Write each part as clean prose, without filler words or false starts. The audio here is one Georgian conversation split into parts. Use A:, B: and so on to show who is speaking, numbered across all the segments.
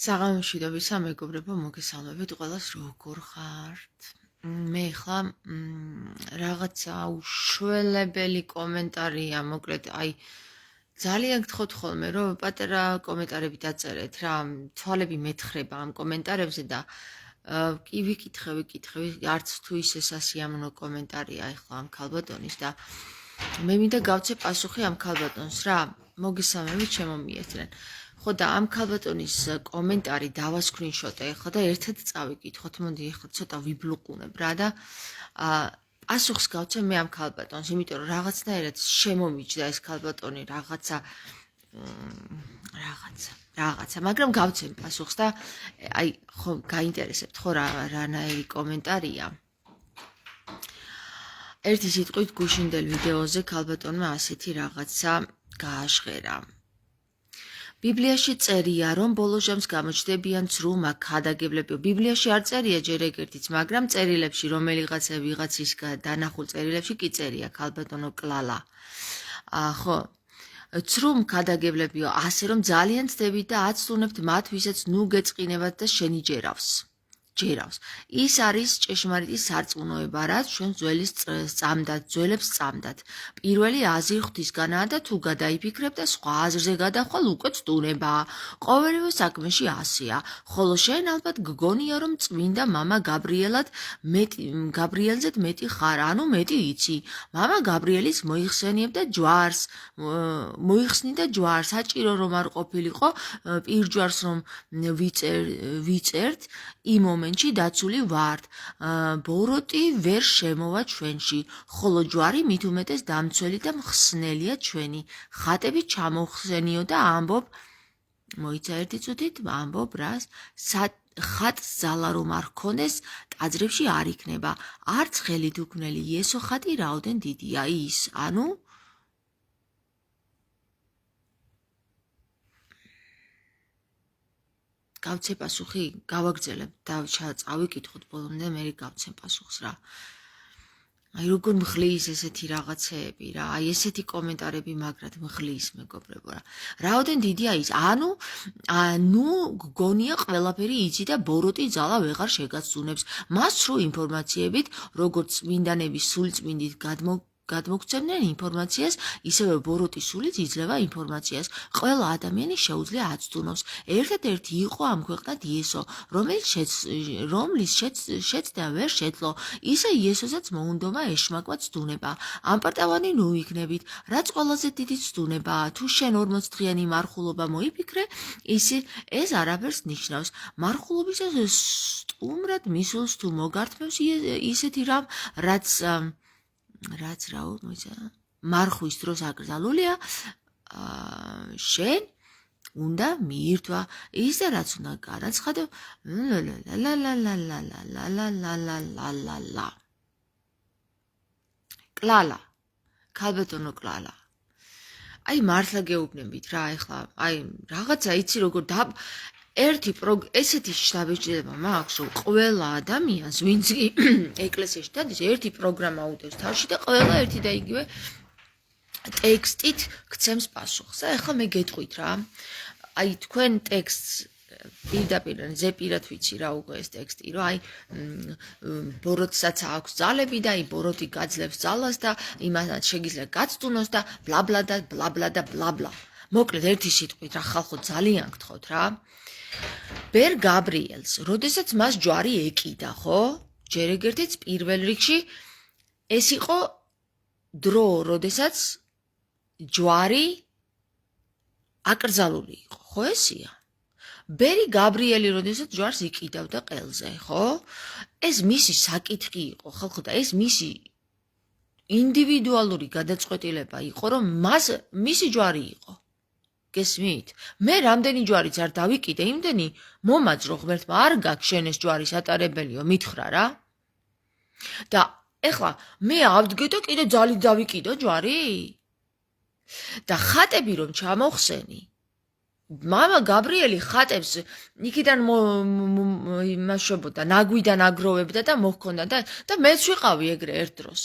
A: საღამომშვიდობისა მეგობრებო, მოგესალმებით ყველას, როგორ ხართ? მე ხა რაღაცა უშველებელი კომენტარია, მოკლედ, ძალიან გთხოვთ ხოლმე, რომ პატარა კომენტარები დაწერეთ რა, თვალები მეთხრება ამ კომენტარებზე და კი ვიკითხე, არც თუ ისე სასიამოვნო კომენტარია ახლა ამ ქალბატონის და მე მინდა გავცე პასუხი ამ ქალბატონს რა, მოგესალმებით ჩემო მიესწრენ. ხო და ამ ქალბატონის კომენტარი დავასკრინშოტე ახლა და ერთად წავიკითხოთ, მოდი ახლა ცოტა ვიბლოკუნებ რა და პასუხს გავცე მე ამ ქალბატონს, იმიტომ რომ რაღაცნაირად შემომიჯდა ეს ქალბატონი რაღაცა, მაგრამ გავცემ პასუხს და ხო გაინტერესებთ ხო რანაირი კომენტარია. ერთი სიტყვით გუშინდელ ვიდეოზე ქალბატონმა ასეთი რაღაცა გააჟღერა. ბიბლიაში წერია, რომ ბოლო ჟამს გამოჩნდებიან ცრუ ქადაგებლებიო. ბიბლიაში არ წერია ჯერ ეგერთიც, მაგრამ წერილებში, რომელიღაცა ვიღაცის დანახულ წერილებში კი წერია ქალბატონო კლალა. ხო, ცრუ ქადაგებლებიო, ასე რომ ძალიან ცდებით და აცდუნებთ მათ, ვისაც ნუ გეწყინებათ და შენიჯერავს. ის არის ჭეშმარიტი სარწმუნოება, რაც ჩვენ ძველებს სწამდათ. პირველი აზრი ღვთისგანაა და თუ გადაიფიქრებ და სხვა აზრზე გადახვალ, უკვე ცდუნებაა. ყოველივე საქმეში ასეა. ხოლო შენ ალბათ გგონია, რომ წმინდა მამა გაბრიელზეც მეტი ხარ, ანუ მეტი იცი. მამა გაბრიელის მოიხსენიებდა ჯვარს, საჭირო რომ არ ყოფილიყო პირჯვარს რომ ვიწერთ, იმ მომენტში დაცული ვართ, ბოროტი ვერ შემოვა ჩვენში, ხოლო ჯვარი მით უმეტეს დამცველი და მხსნელია ჩვენი. ხატები ჩამოვხსენიო და ამბობ, მოიცა ერთი წუთით, ამბობ რას, ხატს ძალა რომ არ ჰქონდეს, ტაძრებში არ იქნება, არც ხელით უქმნელი იესო ხატი რაოდენ დიდია ის, ანუ გავცე პასუხი, გავაგრძელებ და წავიკითხოთ ბოლომდე, მე გავცემ პასუხს რა. როგორ მხლის ესეთი რაღაცეები რა, ესეთი კომენტარები მაგრად მხლის მეგობრებო რა. რაოდენ დიდია ის, ანუ გგონია ყველაფერი იცი და ბოროტი ძალა ვეღარ შეგაცდუნებს. მას სრულ ინფორმაციებით, როგორც წმინდანების სულწმინდით გადმოგცემდნენ ინფორმაციას, ისევე ბოროტის სულით იძლევა ინფორმაციას. ყველა ადამიანი შეუძლია აცდუნოს. ერთადერთი იყო ამ ქვეყნად იესო, რომლის შეცდა ვერ შეძლო. ისე იესოსაც მოუნდომა ეშმაკვა ცდუნება. ამპარტავანი ნუ იქნებით, რაც ყველაზე დიდი ცდუნებაა. თუ შენ 40 დღიანი მარხულობა მოიფიქრე, ეს არაფერს ნიშნავს. მარხულობისას სტუმრად მისულს თუ მოგართმევს ისეთი რამ, რაც მარხვის დროს აკრძალულია, შენ უნდა მიირთვა ის და რაც უნდა განაცხადო კლალა, ქალბატონო კლალა. მართლა გეუბნებით რა, ეხლა, რაღაცა იცი როგორ ესეთი შთაბეჭდილება მაქვს, რომ ყველა ადამიანს, ვინც კი ეკლესიაში დადის, ერთი პროგრამა უდევს თავში და ყველა ერთი და იგივე ტექსტით გცემს პასუხს. ეხლა მე გეტყვით რა, თქვენ ტექსტს პირდაპირ ზეპირად ვიცი რა უკვე ეს ტექსტი, რომ ბოროტსაც აქვს ძალები და ბოროტი გაძლევს ძალას და იმასაც შეგიძლია გაცდუნოს და ბლაბლა და ბლაბლა და ბლაბლა. მოკლედ ერთი სიტყვით რა, ხალხო ძალიან გთხოვთ რა. ბერ გაბრიელს, როდესაც მას ჯვარი ეკიდა, ხო? ჯერ ეგერთიც პირველ რიგში ეს იყო დრო, როდესაც ჯვარი აკრძალული იყო, ხო ესია? ბერი გაბრიელი, როდესაც ჯვარს იკიდავდა ყელზე, ხო? ეს მისი საკითხი იყო, ხალხო, და ეს მისი ინდივიდუალური გადაწყვეტილება იყო, რომ მისი ჯვარი იყო. გესმით? მე რამდენი ჯვარიც არ დავიკიდე, იმდენი მომაძრო ღმერთმა არ გაქვს შენ ეს ჯვარის ატარებელიო, მითხრა რა. და ეხლა მე ავდგე და კიდე ძალით დავიკიდო ჯვარი? და ხატები რომ ჩამოვხსენი, მამა გაბრიელი ხატებს იქიდან იმაშობოდა, ნაგვიდან აგროვებდა და მოჰქონდა და მეც ვიყავი ეგრე ერთ დროს.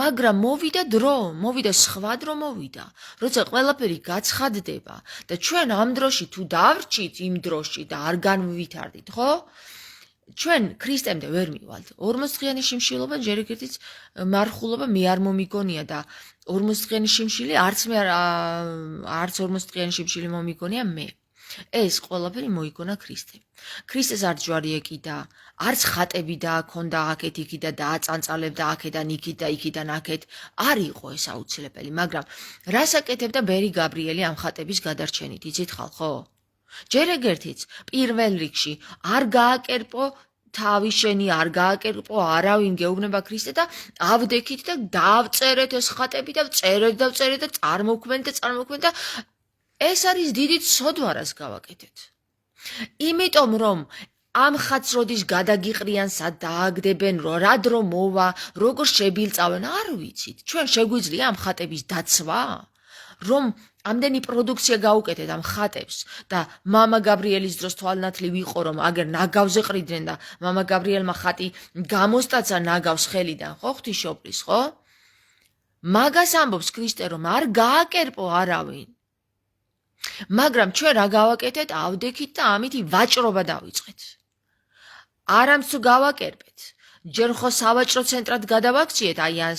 A: მაგრამ მოვიდა დრო, მოვიდა სხვა დრო მოვიდა, როცა ყველაფერი გაცხადდება და ჩვენ ამ დროში თუ დავრჩით იმ დროში და არ განვითარდით, ხო? ჩვენ ქრისტემდე ვერ მივალთ. 40 დღიანი შიმშილობა ჯერ ეგერთიც მარხულობა მე არ მომიგონია და 40 დღიანი შიმშილი არც 40 დღიანი შიმშილი მომიგონია მე. ეს ყველაფერი მოიგონა ქრისტემ. ქრისტეს არც ჯვარი ეკიდა, არც ხატები დააქონდა აქეთ იქით და დააწანწალებდა აქედან იქით და იქიდან აქეთ. არ იყო ეს აუცილებელი, მაგრამ რას აკეთებდა ბერი გაბრიელი ამ ხატების გადარჩენით, იცით ხალხო? ჯერ ეგერთიც პირველ რიგში არ გააკერპო თავი შენი, არ გააკერპო არავინ გეუბნება ქრისტე და ავდექით და დავწერეთ ეს ხატები და ვწერეთ და წარმოქმნით და ეს არის დიდი ცოდვა რას გავაკეთეთ. იმიტომ რომ ამ ხატს როდის გადაგიყრიან, სად დააგდებენ, რა დრო მოვა, როგორ შებილწავენ, არ ვიცით. ჩვენ შეგვიძლია ამ ხატების დაცვა, რომ ამდენი პროდუქცია გაუკეთეთ ამ ხატებს და მამა გაბრიელის დროს თვალნათლი ვიყო, რომ აგერ ნაგავზე ყრიდნენ და მამა გაბრიელმა ხატი გამოსტაცა ნაგავს ხელიდან, ხო, ღვთისმშობლის, ხო? მაგას ამბობს ქრისტე, რომ არ გააკერპო არავინ. მაგრამ ჩვენ რა გავაკეთეთ? ავდექით და ამითი ვაჭრობა დავიწყეთ. არამც თუ გავაკერპეთ, ჯერ ხო სავაჭრო ცენტრად გადავაქციეთ, აი ამ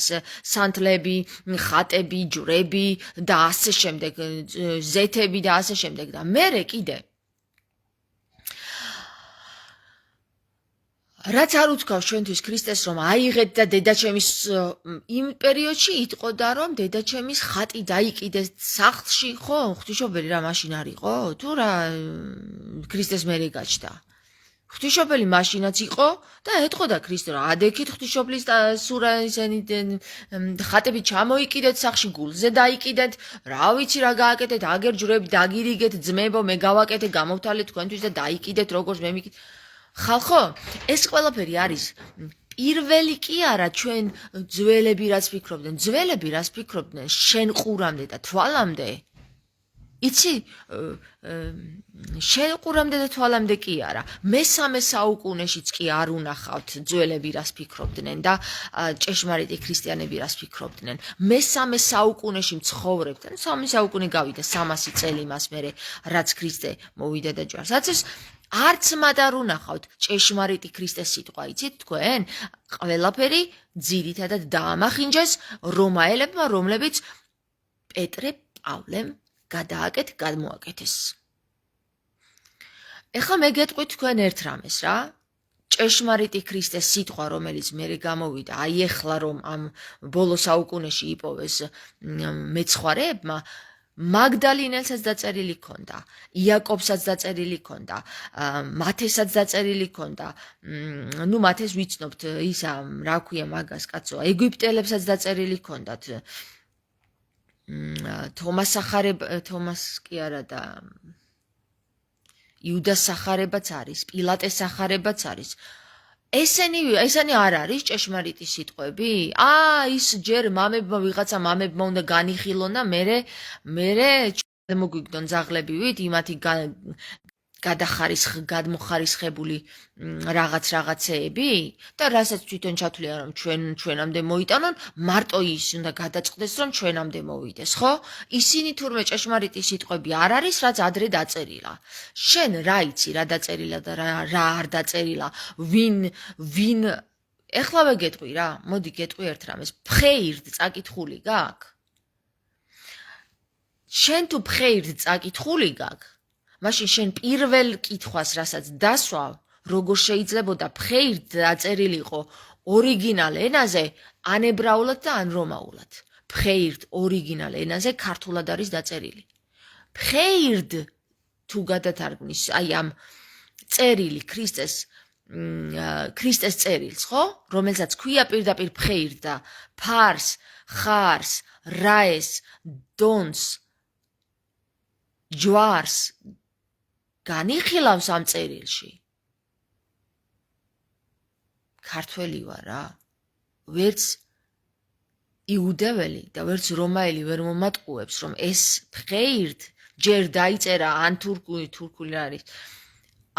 A: სანთლები, ხატები, ჯვრები და ასე შემდეგ, ზეთები და ასე შემდეგ და მერე კიდე რაც არ უთქვავს ჩვენთვის ქრისტეს, რომ აიღეთ და დედაჩემის იმ პერიოდში იტყოდა, რომ დედაჩემის ხატი დაიკიდეს სახლში, ხო, ღვთისმშობელი რა მაშინ არ იყო? თუ რა ქრისტეს მერე გაჩნდა. ღვთისმშობელი მაშინაც იყო და ეტყოდა ქრისტე, რომ ადექით ღვთისმშობლის სურა ისენი ხატები ჩამოიკიდეთ სახლში, გულზე დაიკიდეთ, რა ვიცი რა გააკეთეთ, აგერ ჯვრები დაგირიგეთ, ძმებო, მე გავაკეთე, გამოვთვალეთ თქვენთვის და დაიკიდეთ როგორც მე მიკიდე. ხალხო, ეს ყველაფერი არის პირველი კი არა ჩვენ ძველები რაც ფიქრობდნენ, ძველები რაც ფიქრობდნენ შენ ყურამდე და თვალამდე. იცი, შენ ყურამდე და თვალამდე კი არა. მესამე საუკუნეშიც კი არ უნახავთ ძველები რას ფიქრობდნენ და ჭეშმარიტი ქრისტიანები რას ფიქრობდნენ. მესამე საუკუნეში მცხოვრებთ. 3 საუკუნე გავიდა, 300 წელი მას მერე რაც ქრისტე მოვიდა და ჯვარს. აცის არც მათ არ უნახავთ ჭეშმარიტი ქრისტეს სიტყვა, იცით თქვენ? ყველაფერი ძირითადად დაამახინჯეს რომაელებმა, რომლებიც პეტრე პავლემ გადმოაკეთეს. ეხლა მე გეტყვით თქვენ ერთ რამეს რა. ჭეშმარიტი ქრისტეს სიტყვა, რომელიც მერე გამოვიდა, აი ეხლა რომ ამ ბოლო საუკუნეში იპოვეს მეცხვარეებმა, მაგდალინელსაც დაწერილი ქონდა, იაკობსაც დაწერილი ქონდა, მათესაც დაწერილი ქონდა. ნუ მათეს ვიცნობთ, ისა რა ქვია მაგას კაცო, ეგვიპტელებსაც დაწერილი ქონდათ. თომას კი არა და იუდას სახარებაც არის, პილატეს სახარებაც არის. ესენი არ არის ჭეშმარიტი სიტყვები? ის ჯერ ვიღაცა მამებმა უნდა განიხილონ და მერე მოგვიგდონ ძაღლებივით იმათი გადმოხარისხებული რაღაცეები და რასაც თვითონ ჩათვლიან რომ ჩვენამდე მოიტანონ, მარტო ის უნდა გადაწყდეს რომ ჩვენამდე მოვიდეს, ხო? ისინი თურმე ჭეშმარიტი სიტყვები არ არის, რაც ადრე დაწერილა. შენ რა იცი რა დაწერილა და რა არ დაწერილა? ვინ ეხლავე გეტყვი რა, მოდი გეტყვი ერთ რამეს. ფხეირდ წაკითხული გაქვს? შენ თუ ფხეირდ წაკითხული გაქვს, მაშინ შენ პირველ კითხვას, რასაც დასვავ, როგორ შეიძლებოდა ფხეირდ დაწერილიყო ორიგინალ ენაზე, ან ებრაულად და ან რომაულად. ფხეირდ ორიგინალ ენაზე ქართულად არის დაწერილი. ფხეირდ თუ გადათარგმნის, აი ამ წერილი ქრისტეს წერილს, ხო? რომელსაც ქვია პირდაპირ ფხეირდ და ფარს, ხარს, რაეს, დონს, ჯვარს განიხილავს ამ წერილში. ქართველი ვარ რა. ვერც იუდეველი და ვერც რომაელი ვერ მომატყუებს, რომ ეს ფხეირდ ჯერ დაიწერა ან თურქული არის,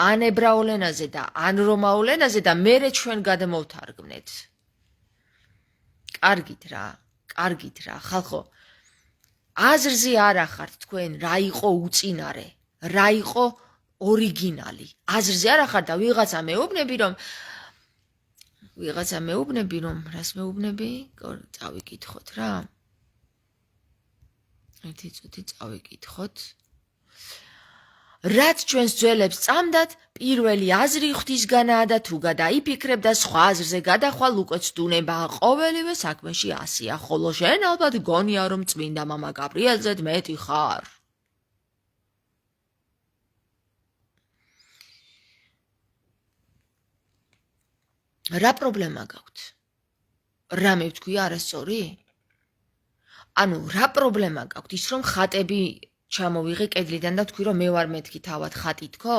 A: ან ებრაულ ენაზე და ან რომაულ ენაზე და მერე ჩვენ გადმოვთარგმნეთ. კარგით რა, ხალხო. აზრზე არ ახართ თქვენ რა იყო უწინარე, რა იყო ორიგინალი. აზრზე არ ახართ და ვიღაცა მეუბნები რომ რას მეუბნები? წავიკითხოთ რა. ერთი წუთი წავიკითხოთ. რაც ჩვენს ძველებს წამდათ, პირველი აზრი ღვთისგანაა და თუ გადაიფიქრებ და სხვა აზრზე გადახვალ, უკვე ცდუნებაა ყოველივე საქმეში ასია, ხოლო შენ ალბათ გონია რომ წმინდა მამა გაბრიელზედ მეტი ხარ. რა პრობლემა გაქვთ? რა მევთქვია არასწორი? ანუ რა პრობლემა გაქვთ ის რომ ხატები ჩამოვიღე კედლიდან და თქვი რომ მე ვარ მეთქი თავად ხატი თქო?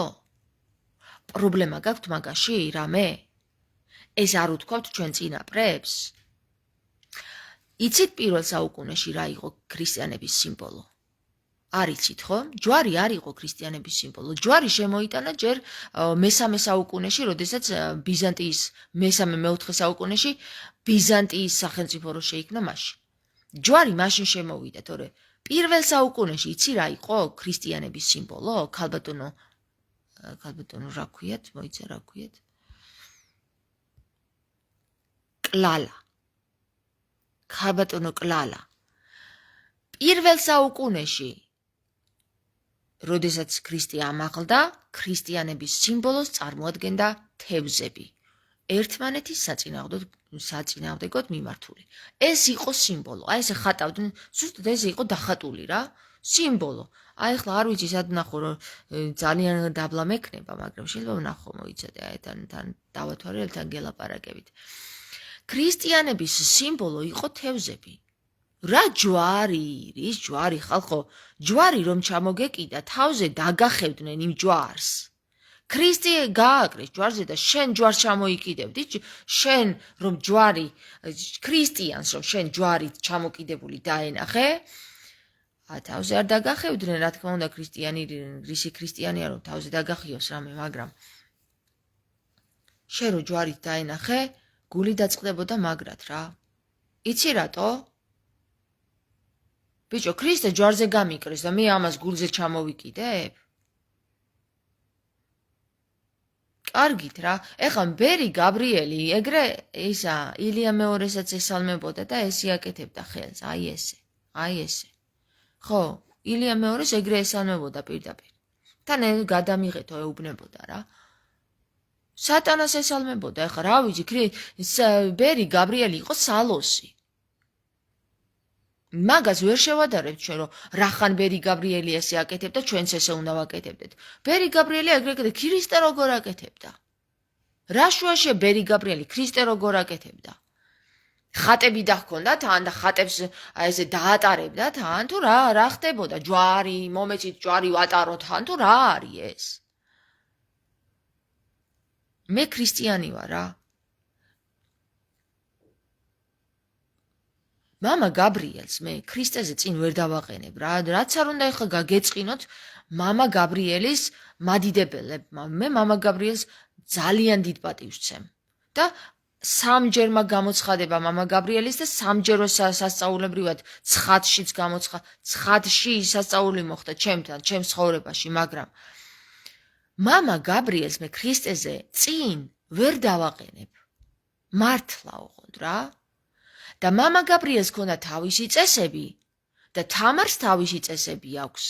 A: პრობლემა გაქვთ მაგაში რამე? ეს არ უთქვავთ ჩვენ წინაპრებს? იცით პირველ საუკუნეში რა იყო ქრისტიანების სიმბოლო? არ იცით ხო? ჯვარი არ იყო ქრისტიანების სიმბოლო. ჯვარი შემოიტანა ჯერ მესამე საუკუნეში, როდესაც ბიზანტიის მესამე-მეოთხე საუკუნეში ბიზანტიის სახელმწიფო რო შეიქმნა მაშინ. ჯვარი მაშინ შემოვიდა, თორე პირველ საუკუნეში იცი რა იყო ქრისტიანების სიმბოლო? ქალბატონო რა ქვიათ? მოიცა რა ქვიათ? კლალა. ქალბატონო კლალა. პირველ საუკუნეში როდესაც ქრისტე ამაღლდა, ქრისტიანების სიმბოლოს წარმოადგენდა თევზები. ერთმანეთის საწინააღმდეგოდ მიმართული. ეს იყო სიმბოლო. აი ესე ხატავდნენ, ზუსტად ეს იყო დახატული რა, სიმბოლო. აი ახლა არ ვიცი სად ვნახო რომ ძალიან დაბლა მექნება, მაგრამ შეიძლება ვნახო მოიცადე, აი თან დავათვალე, თან გელაპარაკებით. ქრისტიანების სიმბოლო იყო თევზები. რა ჯვარი, რის ჯვარი ხალხო, ჯვარი რომ ჩამოგეკიდა, თავზე დაგახევდნენ იმ ჯვარს. ქრისტე გააკრეს ჯვარზე და შენ ჯვარს ჩამოიკიდებდი, შენ რომ ჯვარი, ქრისტიანს რომ შენ ჯვარი ჩამოკიდებული დაენახე, თავზე არ დაგახევდნენ, რა თქმა უნდა, რისი ქრისტიანია რომ თავზე დაგახიოს რამე, მაგრამ შენ რომ ჯვარით დაენახე, გული დაწყდებოდა მაგრად რა. იცი რატო? ბიჭო, ქრისტე ჯვარზე გამიკრეს და მე ამას გულზე ჩამოვიკიდებ? კარგით რა, ეხლა ბერი გაბრიელი, ეგრე ისა ილია მეორესაც ესალმებოდა და ეს იაკეთებდა ხელს, აი ესე. ხო, ილია მეორეს ეგრე ესალმებოდა პირდაპირ. თან გადამიღეთო ეუბნებოდა რა. სატანას ესალმებოდა, ეხლა რა ვიცი, ბერი გაბრიელი იყო სალოსი. მაგას ვერ შევადარებთ ჩვენ რომ რახან ბერი გაბრიელი ესე აკეთებდა, ჩვენც ესე უნდა ვაკეთებდეთ. ბერი გაბრიელი ეგრე ქრისტე როგორ აკეთებდა? რა შუაშია ბერი გაბრიელი ქრისტე როგორ აკეთებდა? ხატები დახქონდა თან და ხატებს აი ესე დაატარებდა თან თუ რა ხდებოდა? ჯვარი, მომეცით ჯვარი ვატარო თან თუ რა არის ეს? მე ქრისტიანი ვარ რა. მამა გაბრიელს მე ქრისტეზე წინ ვერ დავაყენებ რა, რაც არ უნდა ეხლა გაგეწყინოთ მამა გაბრიელის მადიდებელებმა. მე მამა გაბრიელს ძალიან დიდ პატივს ვცემ და სამჯერმა გამოცხადება მამა გაბრიელის და სამჯერო სასწაულებრივად ცხადშიც ცხადში სასწაული მოხდა ჩემთან, ჩემს ცხოვრებაში, მაგრამ მამა გაბრიელს მე ქრისტეზე წინ ვერ დავაყენებ. მართლა ოღონდ რა. და მამა გაბრიელს ქონდა თავისი წესები და თამარს თავისი წესები აქვს.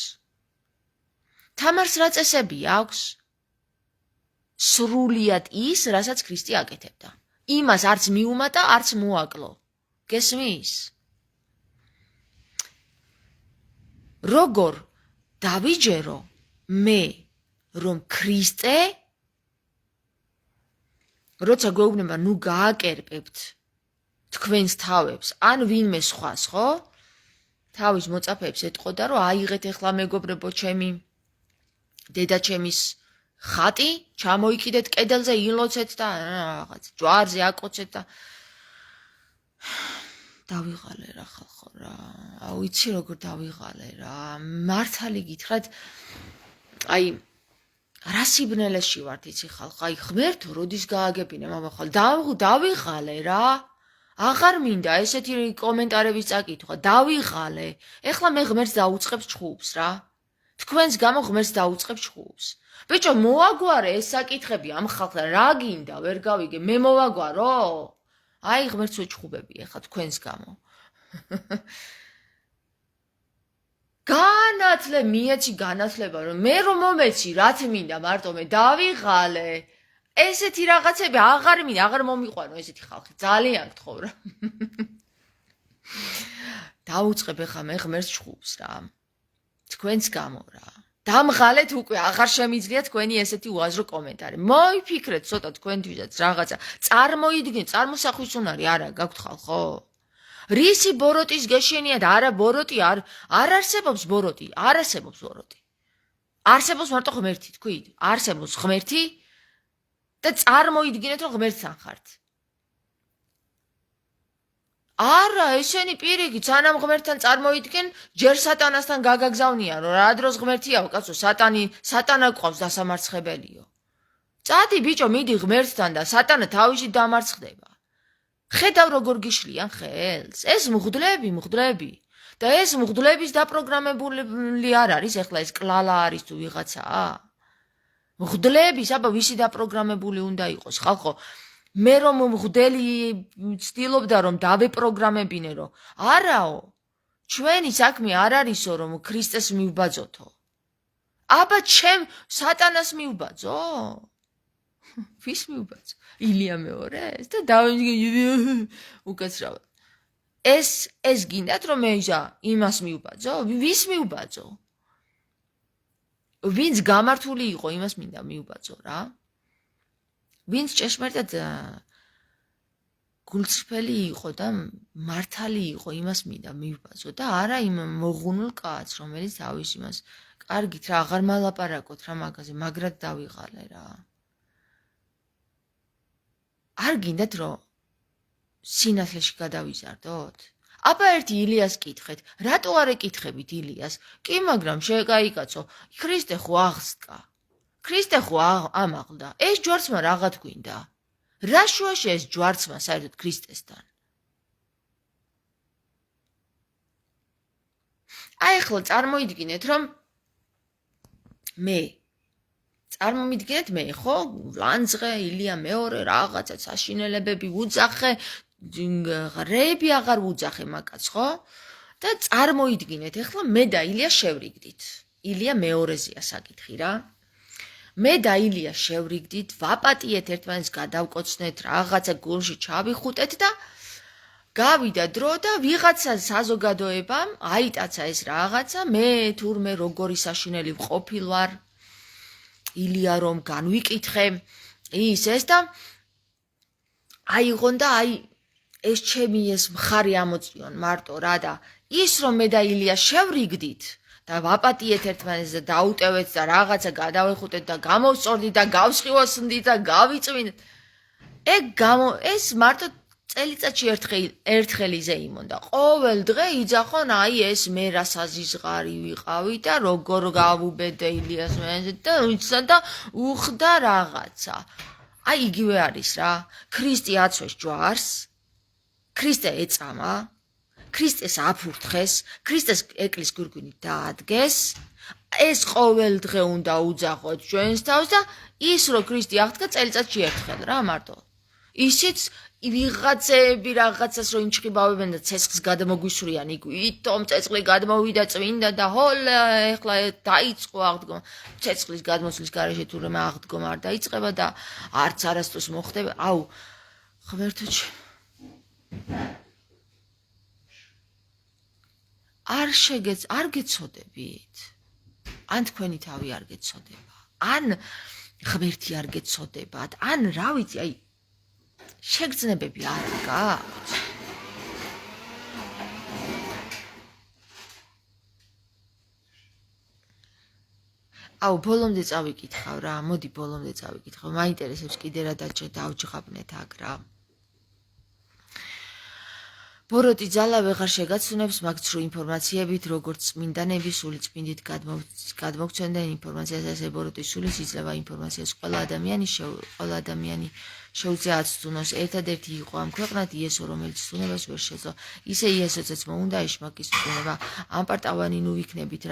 A: თამარს რა წესები აქვს? სრულიად ის, რასაც ქრისტე აკეთებდა. იმას არც მიუმატა, არც მოაკლო. გესმის? როგორ დავიჯერო მე რომ ქრისტე როცა გვეუბნება ნუ გააკერპებთ თქვენს თავებს, ან ვინმე სხვას, ხო? თავის მოწაფეებს ეტყოდა, რომ აიღეთ ეხლა მეგობრებო ჩემი დედაჩემის ხატი, ჩამოიკიდეთ კედელზე, ილოცეთ და რაღაც ჯვარზე აკოცეთ და დავიღალე რა ხალხო რა. აუ იცი როგორ დავიღალე რა. მართალი გითხრათ, აი რა სიბნელეში ვართ იცი ხალხო, აი ღმერთო როდის გააგებინე მამა ხალ, დავიღალე რა. აღარ მინდა ესეთი კომენტარების წაკითხვა, დავიღალე. ეხლა მე ღმერთს დაუწყებს ჩხუბს რა. თქვენს გამო ღმერთს დაუწყებს ჩხუბს. ბიჭო, მოაგვარე ეს საკითხები ამ ხალხს, რა გინდა, ვერ გავიგე, მე მოვაგვარო? აი ღმერთს ვეჩხუბები ეხლა თქვენს გამო. განათლე, მიეცი განათლება, რომ მე რომ მომეცი, რაც მინდა, მარტო მე დავიღალე. ესეთი რაღაცები აღარ მინდა, აღარ მომიყვანო ესეთი ხალხი, ძალიან გთხოვ რა. დაუწყებ ახლა მე ღმერთს ჩხუბს რა. თქვენს გამო რა. დამღალეთ უკვე, აღარ შემიძლია თქვენი ესეთი უაზრო კომენტარი. მოიფიქრეთ ცოტა თქვენთვისაც რაღაცა. წარმოიდგინეთ, წარმოსახვისუნარი არა გაქვთ ხალხო? რისი ბოროტის გეშენიათ? არა ბოროტი, არ არსებობს ბოროტი, არ არსებობს ბოროტი. არსებობს მარტო ღმერთი, თქვით? არსებობს ღმერთი და წარმოიდგინეთ, რომ ღმერთთან ხართ. არა, ესენი პირიქით, სანამ ღმერთთან წარმოიდგენ, ჯერ სატანასთან გაგაგზავნიან, რომ რა დროს ღმერთიაო, კაცო, სატანა ყავს დასამარცხებელიო. წადი ბიჭო, მიდი ღმერთთან და სატანა თავში დამარცხდება. ხედავ როგორ გიშლიან ხელს. ეს მღვდლები. და ეს მღვდლების დაპროგრამებული არ არის, ეხლა ეს კლალა არის თუ ვიღაცაა. მღვდლების, აბა ვისი დაპროგრამებული უნდა იყოს, ხალხო? მე რომ მღვდელი ცდილობდა რომ დავეპროგრამებინე რომ არაო, ჩვენი საქმე არ არისო რომ ქრისტეს მივბაძოთო. აბა ჩემ სატანას მივბაძო? ვის მივბაძო? ილია მეორეს და უკაცრავად. ეს გინდათ რომ მე იმას მივბაძო? ვის მივბაძო? ვინც გამართული იყო, იმას მინდა მივბაძო რა. ვინც ჭეშმარიტად გულწრფელი იყო და მართალი იყო, იმას მინდა მივბაძო და არა იმ მოღუნულ კაცს, რომელიც თავის იმას კარგით რა, აღარ მალაპარაკოთ რა მაგაზე, მაგრად დავიღალე რა. არ გინდათ რომ სინათლეში გადავიზარდოთ? აბა ერთი ილიას კითხეთ, რატო არ ეკითხებით ილიას? კი, მაგრამ შეკაიკაცო, ქრისტე ხო აღსდგა. ქრისტე ხო ამაღლდა. ეს ჯვარცმა რაღაც გვინდა. რა შუაში ეს ჯვარცმა საერთოდ ქრისტესთან? აი ახლა წარმოიდგინეთ, რომ წარმომიდგინეთ მე, ხო? ლანძღე, ილია მეორე, რაღაცა საშინელებები ვუძახე, რეები აღარ ვუძახე მაგაც, ხო? და წარმოიდგინეთ, ახლა მე და ილია შევრიგდით. ილია მეორეზეა საკითხი რა. მე და ილია შევრიგდით, ვაპატიეთ ერთმანეთს, გადავკოცნეთ, რაღაცა გულში ჩავიხუტეთ და გავიდა დრო და ვიღაცა საზოგადოებამ აიტაცა ეს რაღაცა, მე თურმე როგორი საშინელი ვყოფილ ვარ, ილია რომ განვიკითხე, ეს და აიღონ და ეს ჩემი ეს მხარი ამოწიონ მარტო რა და ის რომ მე და ილია შევრიგდით და ვაპატიეთ ერთმანეთს და დაუტევეთ და რაღაცა გადავეხუტეთ და გამოვწორდით და გავსხივოსნდით და გავიწვინეთ. ეს მარტო წელიწადში ერთხელიზე იმონდა. ყოველ დღე იძახონ, აი ეს მე რა საზიზღარი ვიყავი და როგორ გავუბედე ილიას მეზე და ვიცა და უხდა რაღაცა. აი იგივე არის რა. ქრისტე აცვეს ჯვარს, ქრისტე ეწამა, ქრისტეს აფურთხეს, ქრისტეს ეკლის გვირგვინით დაადგეს. ეს ყოველ დღე უნდა უძახოთ ჩვენს თავს და ის რო ქრისტე აღდგა წელიწადში ერთხელ რა მარტო. ისიც ვიღაცები რაღაცას რო იმჭყიბავებენ და ცეცხლს გადმოგვისვრიან, ვითომ ცეცხლი გადმოვიდა წმინდა და ჰოლა ეხლა დაიწყო აღდგომა. ცეცხლის გადმოსვლის გარეშე თურმე აღდგომა არ დაიწყება და არც არასდროს მოხდება. აუ, ღმერთო ჩემო. არ გეცოდებით? ან თქვენი თავი არ გეცოდება? ან ღმერთი არ გეცოდებათ? ან რა ვიცი, აი შეგრძნებები არ გაქვთ? აუ, ბოლომდე წავიკითხავ რა, მოდი ბოლომდე წავიკითხავ. მაინტერესებს კიდე რა დავჯღაბნეთ აქ რა. ბოროტი ძალა ვეღარ შეგაცნობს მაგ ცრუ ინფორმაციებით, როგორც წმინდანები სული წმინდით გადმოგცემდნენ ინფორმაციას, ესე ბოროტის სულის იძლევა ინფორმაციას ყველა ადამიანი შეუძლია აცდუნოს. ერთადერთი იყო ამ ქვეყნად იესო, რომელიც ცდუნებას ვერ შეძლო. ისე იესოსაც მოუნდა ეშმაკის ცდუნება. ამ პარტავანი ნუ ვიქნებით,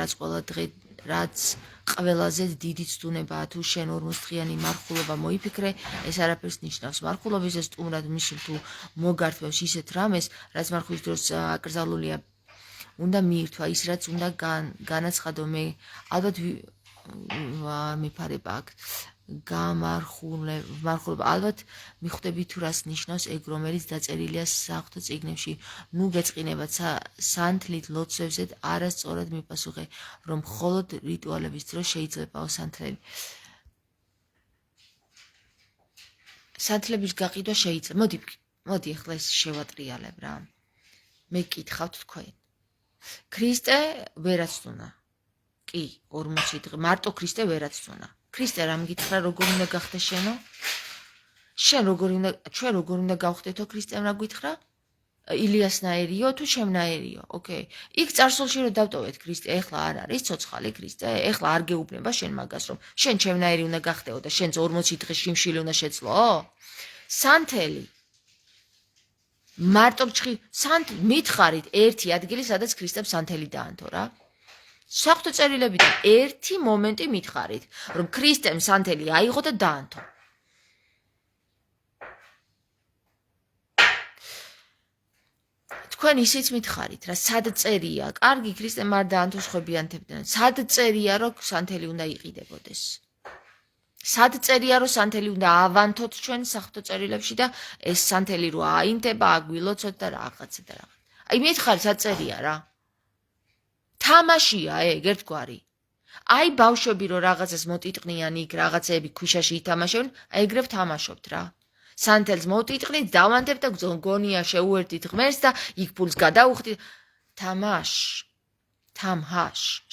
A: რაც ყველაზე დიდი ცდუნებაა. თუ შენ 40 დღიანი მარხულობა მოიფიქრე, ეს არაფერს ნიშნავს. მარხულობის ეს სტუმრად მისულ თუ მოგართვევს ისეთ რამეს, რაც მარხულის დროს აკრძალულია, უნდა მიირთვა ის, რაც უნდა განაცხადო. მე ალბათ მიფარება აქ მარხულობა ალბათ მიხვდები თუ რას ნიშნავს ეგ, რომელიც დაწერილია საღვთო წიგნებში. ნუ გეწყინებათ სანთლით ლოცვებზე არასწორად მიპასუხე, რომ მხოლოდ რიტუალების დროს შეიძლებაო სანთლები. სანთლების გაყიდვა შეიძლება. მოდი ახლა ეს შევატრიალებ რა. მე გკითხავთ თქვენ. ქრისტე ვერაცდუნა. კი, 40 დღე მარტო ქრისტე ვერაცდუნა. ქრისტე რამ გითხრა, როგორ უნდა გახდე შენო? ჩვენ როგორ უნდა გავხდეთო ქრისტემ რა გითხრა? ილიასნაერიო თუ შემნაერიო? ოკეი. იქ წარსულში რომ დავტოვეთ ქრისტე, ეხლა არ არის ცოცხალი ქრისტე, ეხლა არ გეუბნება შენ მაგას, რომ შენ შემნაერი უნდა გახდეო და შენც 40 დღე შიმშილი უნდა შეძლო? სანთელი მარტო მითხარით ერთი ადგილი, სადაც ქრისტემ სანთელი დაანთო რა. საღვთო წერილებიდან ერთი მომენტი მითხარით, რომ ქრისტემ სანთელი აიღო და დაანთო. თქვენ ისიც მითხარით რა, სად წერია? კარგი, ქრისტემ არ დაანთო, ხვებიანთებდნენ. სად წერია, რომ სანთელი უნდა იყიდებოდეს? სად წერია, რომ სანთელი უნდა ავანთოთ ჩვენ საღვთო წერილებში და ეს სანთელი რო აინთება, აგვილოცოთ და რაღაცა და რაღაცა. აი მითხარით, სად წერია რა? თამაშია ეგ ერთგვარი. აი ბავშვები რო რაღაცას მოტიტყნიან იქ, რაღაცეები ქვიშაში ითამაშებენ, ეგრევ თამაშობთ რა. სანთელს მოტიტყნით, დავანთებთ და გონია შეუერთით ღმერთს და იქ ფულს გადაუხდით. თამაშ,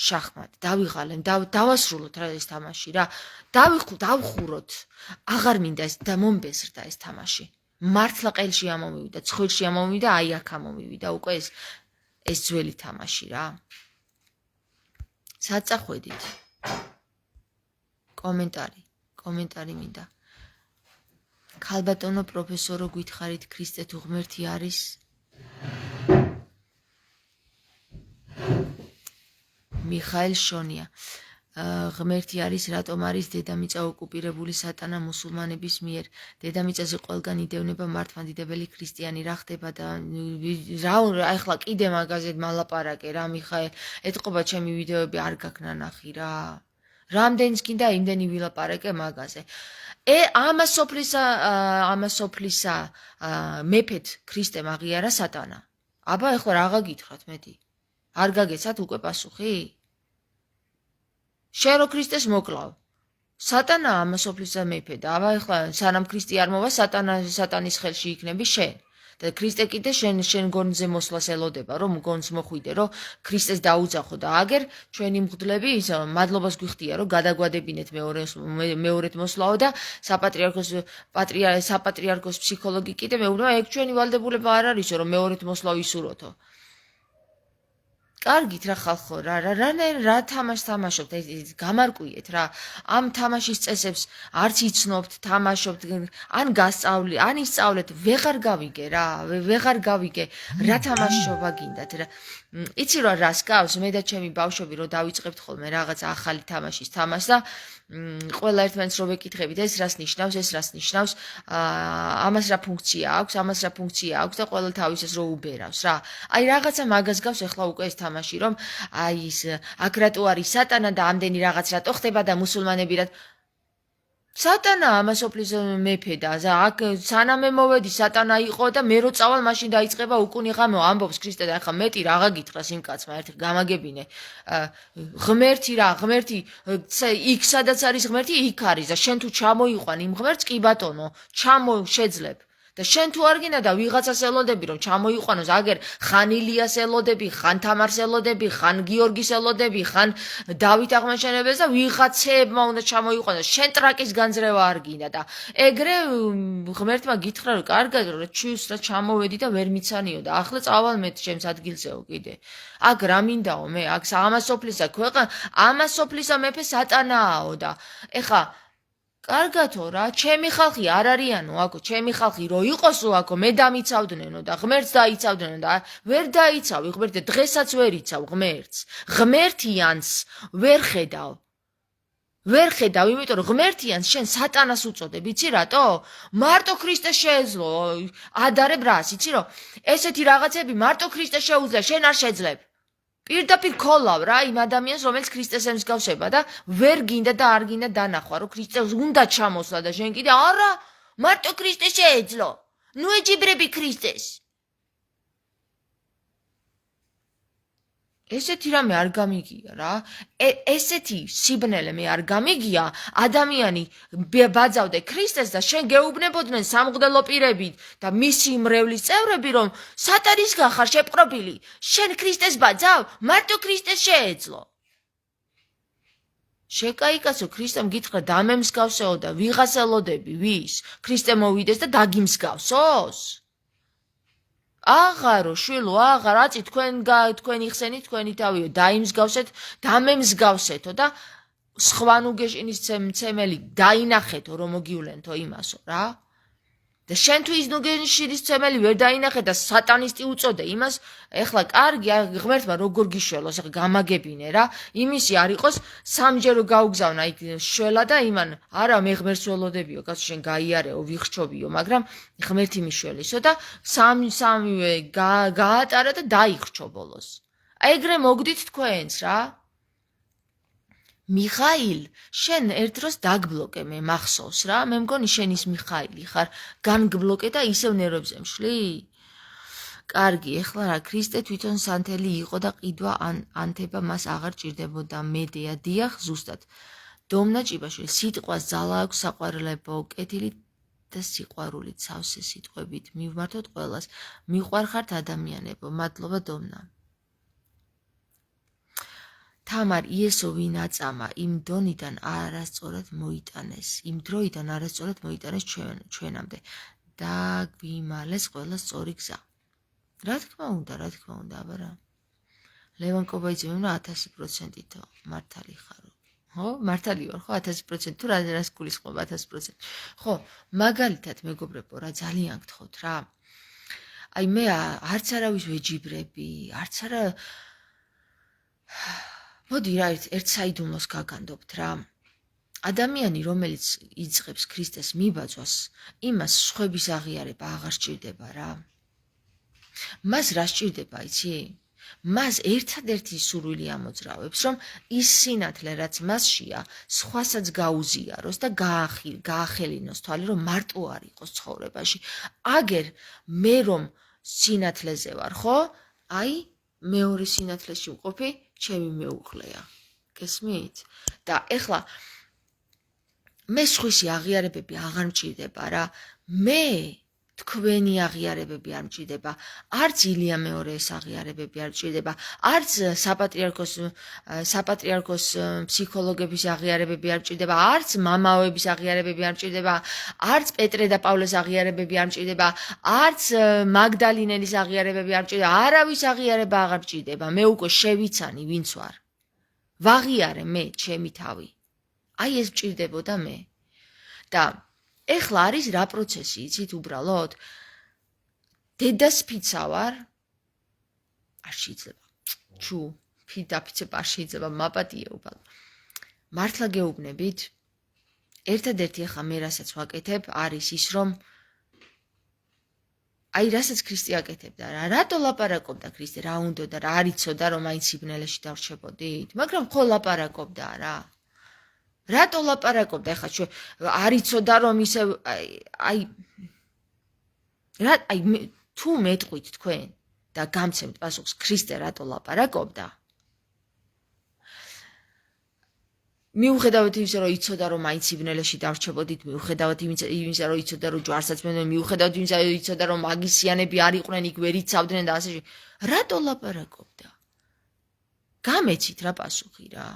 A: შახმატ, დავიღალენ, დავასრულოთ რა ეს თამაში რა. დავხუროთ. აღარ მინდა ეს და მომბეზრდა ეს თამაში. მართლა ყელში ამომივიდა, ცხელში ამომივიდა, აი აქ ამომივიდა უკვე ეს ძველი თამაში რა. სად წახვედით? კომენტარი მინდა. ქალბატონო პროფესორო, გითხარით ქრისტე თუ ღმერთი არის? მიხაელ შონია. ღმერთი არის, რატომ არის დედამიწა ოკუპირებული სატანა მუსულმანების მიერ? დედამიწაზე ყველგან იდევნება მართლმადიდებელი ქრისტიანი, რა ხდება და რა ახლა კიდე მაგაზე მალაპარაკე რა მიხაელ, ეთყობა ჩემი ვიდეოები არ გაქნა ნახი რა. რამდენიც გინდა იმდენი ვილაპარაკე მაგაზე. ამას სოფლისა მეფეთ ქრისტემ აღიარა სატანა. აბა ახლა რა გაგითხრათ მეტი? არ გაგეცათ უკვე პასუხი? შენ რო ქრისტეს მოკლავ. სატანა ამას სოფლისა მეფე და აბა ახლა სანამ ქრისტე არ მოვა, სატანის ხელში იქნები შენ. და ქრისტე კიდე შენ გონზე მოსვლას ელოდება, რომ გონს მოხვიდე, რომ ქრისტეს დაუძახო და აგერ ჩვენი მღვდლები მადლობას გვიხდია, რომ გადაგვადებინეთ მეორედ მოსვლაო და საპატრიარქოს ფსიქოლოგი კიდე მეუბნება, ეგ ჩვენი ვალდებულება არ არისო, რომ მეორედ მოსვლა ვისურვოთო. კარგით რა ხალხო, რა თამაშს თამაშობთ, გამარკვიეთ რა. ამ თამაშის წესებს არც იცნობთ, თამაშობთ, ან ისწავლეთ, ვეღარ გავიგე რა, რა თამაშობა გინდათ რა. იცი რა რას გავს, მე და ჩემი ბავშვები რო დავიწყებთ ხოლმე რაღაც ახალი თამაშის თამაშს და ყველა ერთმანეთს რო ვეკითხებით, ეს რას ნიშნავს, ამას რა ფუნქცია აქვს და ყველა თავისას რო უბერავს რა. აი რაღაცა მაგას გავს ახლა უკვე ეს თამაში, რომ აი ის აკრატო არის სატანა და ამდენი რაღაც რატო ხდება და მუსულმანები რა სატანა ამასოფლის მეფე და აქ სანამ მოვედი სატანა იყო და მე რო წავალ მაშინ დაიწყება უკუნი ღამე ამბობს ქრისტე და ახლა მეტი რაღა გითხრას იმ კაცმა ერთი გამაგებინე ღმერთი იქ სადაც არის ღმერთი იქ არის და შენ თუ ჩამოიყვან იმ ღმერთს კი ბატონო შეძლებ და შენ თუ არ გინდა და ვიღაცას ელოდები რომ ჩამოიყვანოს აგერ ხან ილიას ელოდები, ხან თამარს ელოდები, ხან გიორგის ელოდები, ხან დავით აღმაშენებელს და ვიღაცებმა უნდა ჩამოიყვანოს. შენ ტრაკის განძრევა არ გინდა და ეგრე ღმერთმა გითხრა რომ კარგად რა ჩიუს რა ჩამოვედი და ვერ მიცანიო და ახლა წავალ მე ჩემს ადგილზეო კიდე. აქ რა მინდაო მე? აქ ამასოფლისა ქვეყანა, ამასოფლისა მეფე სატანააო და ეხა კარგათო რა, ჩემი ხალხი არ არიანო აქო, ჩემი ხალხი რო იყოსო აქო, მე დამიცავდნენო და ღმერთს დაიცავდნენო და ვერ დაიცავი ღმერთი, დღესაც ვერ იცავ ღმერთს. ღმერთიანს ვერ ხედავ. ვერ ხედავ, იმიტომ რომ ღმერთიანს შენ სატანას უწოდებ, იცი რატო? მარტო ქრისტეს შეეძლო ადარებ რას, იცი რომ ესეთი რაღაცები მარტო ქრისტეს შეუძლია, შენ არ შეძლებ. პირდაპირ ქოლავ რა იმ ადამიანს, რომელიც ქრისტეს ემსგავსება და ვერ გინდა და არ გინდა დანახვა, რომ ქრისტეს უნდა ჩამოსვლა და შენ კიდე არა, მარტო ქრისტეს შეეძლო. ნუ ეჯიბრები ქრისტეს. ესეთი რამე არ გამიგია რა. ესეთი სიბნელე მე არ გამიგია, ადამიანი ბაძავდე ქრისტეს და შენ გეუბნებოდნენ სამღვდელო პირებით და მისი მრევლის წევრები რომ სატანისგან ხარ შეპყრობილი. შენ ქრისტეს ბაძავ, მარტო ქრისტეს შეეძლო. შეკაიკაცო ქრისტემ გითხრა დამემსგავსეო და ვიღას ელოდები, ვის? ქრისტე მოვიდეს და დაგიმსგავსოს? აღარო შვილო, აღარ აწი თქვენ იხსენით თქვენი თავიო, დაიმსგავსეთ, დამემსგავსეთო და სხვა ნუგეშინის ცემელი დაინახეთო რომ მოგივლენთო იმასო რა. და შენ თუ ის ნუგეშინის ცემელი ვერ დაინახე და სატანისტი უწოდე იმას, ეხლა კარგი ღმერთმა როგორ გიშველოს, ეხლა გამაგებინე რა. იმისი არ იყოს სამჯერო გაუგზავნა იქ შველა და იმან არა მე ღმერთს ველოდებიო, კაცო შენ გაიარეო, ვიხჩობიო, მაგრამ ღმერთი მიშველისო და სამივე გაატარა და დაიხრჩო ბოლოს. ეგრე მოგდით თქვენს რა. მიხაილ, შენ ერთ დროს დაგბლოკე მე მახსოვს რა, მე მგონი შენ ის მიხაილი ხარ, განგბლოკე და ისევ ნერვებზე მშლი? კარგი, ეხლა რა, ქრისტე თვითონ სანთელი იყო და ყიდვა ანთება მას აღარ ჭირდებოდა მედეა, დიახ, ზუსტად. დომნა ჭიბაშვილი, სიტყვას ძალა აქვს საყვარელებო, კეთილი და სიყვარულით, სავსე სიტყვებით, მივმართოთ ყველას, მიყვარხართ ადამიანებო, მადლობა დომნა. თამარ იესო ვინ აწამა იმ დონიდან არასწორად მოიტანეს, იმ დროიდან არასწორად მოიტანეს ჩვენამდე და გვიმალეს ყველა სწორი გზა. რა თქმა უნდა, აბა რა. ლევან კობაიძე მეუბნა 1000%-ითო მართალი ხარო. ხო, მართალი ვარ, ხო 1000% თუ რას გულისხმობა 1000%. ხო, მაგალითად მეგობრებო, რა ძალიან გთხოვთ რა. აი მე არც არავის ვეჯიბრები, არც არა მოდი რა ერთ საიდუმლოს გაგანდობთ რა. ადამიანი რომელიც იწყებს ქრისტეს მიბაძვას, იმას სხვების აღიარება აღარ სჭირდება რა. მას რა სჭირდება, იცი? მას ერთადერთი სურვილი ამოძრავებს, რომ ის სინათლე, რაც მასშია, სხვასაც გაუზიაროს და გაახელინოს თვალი, რომ მარტო არ იყოს ცხოვრებაში. აგერ მე რომ სინათლეზე ვარ, ხო? აი, მეორე სინათლეში მყოფი ჩემი მეუღლეა. გესმით? და ეხლა მე სხვისი აღიარებები აღარ მჭირდება რა. მე თქვენი აღიარებები არ მჭირდება, არც ილია მეორეს აღიარებები არ მჭირდება, არც საპატრიარქოს ფსიქოლოგების აღიარებები არ მჭირდება, არც მამაოების აღიარებები არ მჭირდება, არც პეტრე და პავლეს აღიარებები არ მჭირდება, არც მაგდალინელის აღიარებები არ მჭირდება, არავის აღიარება აღარ მჭირდება, მე უკვე შევიცანი ვინც ვარ. ვაღიარე მე ჩემი თავი. აი ეს მჭირდებოდა მე. და ეხლა არის რა პროცესი, იცით უბრალოდ? დედას ფიცავარ, არ შეიძლება. ჩუ, დაფიცება არ შეიძლება, მაპატიე უბრალოდ. მართლა გეუბნებით? ერთადერთი ახლა მე რასაც ვაკეთებ, არის ის, რომ აი რასაც ქრისტე აკეთებდა რა, რატო ლაპარაკობდა ქრისტე, რა უნდოდა რა, არ იცოდა რომ აი სიბნელეში დავრჩებოდით, მაგრამ ხო ლაპარაკობდა რა. რატო ლაპარაკობდა ახლა არ იცოდა რომ ისე აი თუ მეტყვით თქვენ და გამცემთ პასუხს ქრისტე რატო ლაპარაკობდა მიუხედავად იმისა, რომ იცოდა, რომ მაინც სიბნელეში დავრჩებოდით, მიუხედავად იმისა, რომ იცოდა, რომ ჯვარსაც მენდენ, მიუხედავად იმისა, რომ იცოდა, რომ მაგისიანები არ იყვნენ, იქ ვერ იცავდნენ და ასე. რატო ლაპარაკობდა? გამეცით რა პასუხი რა.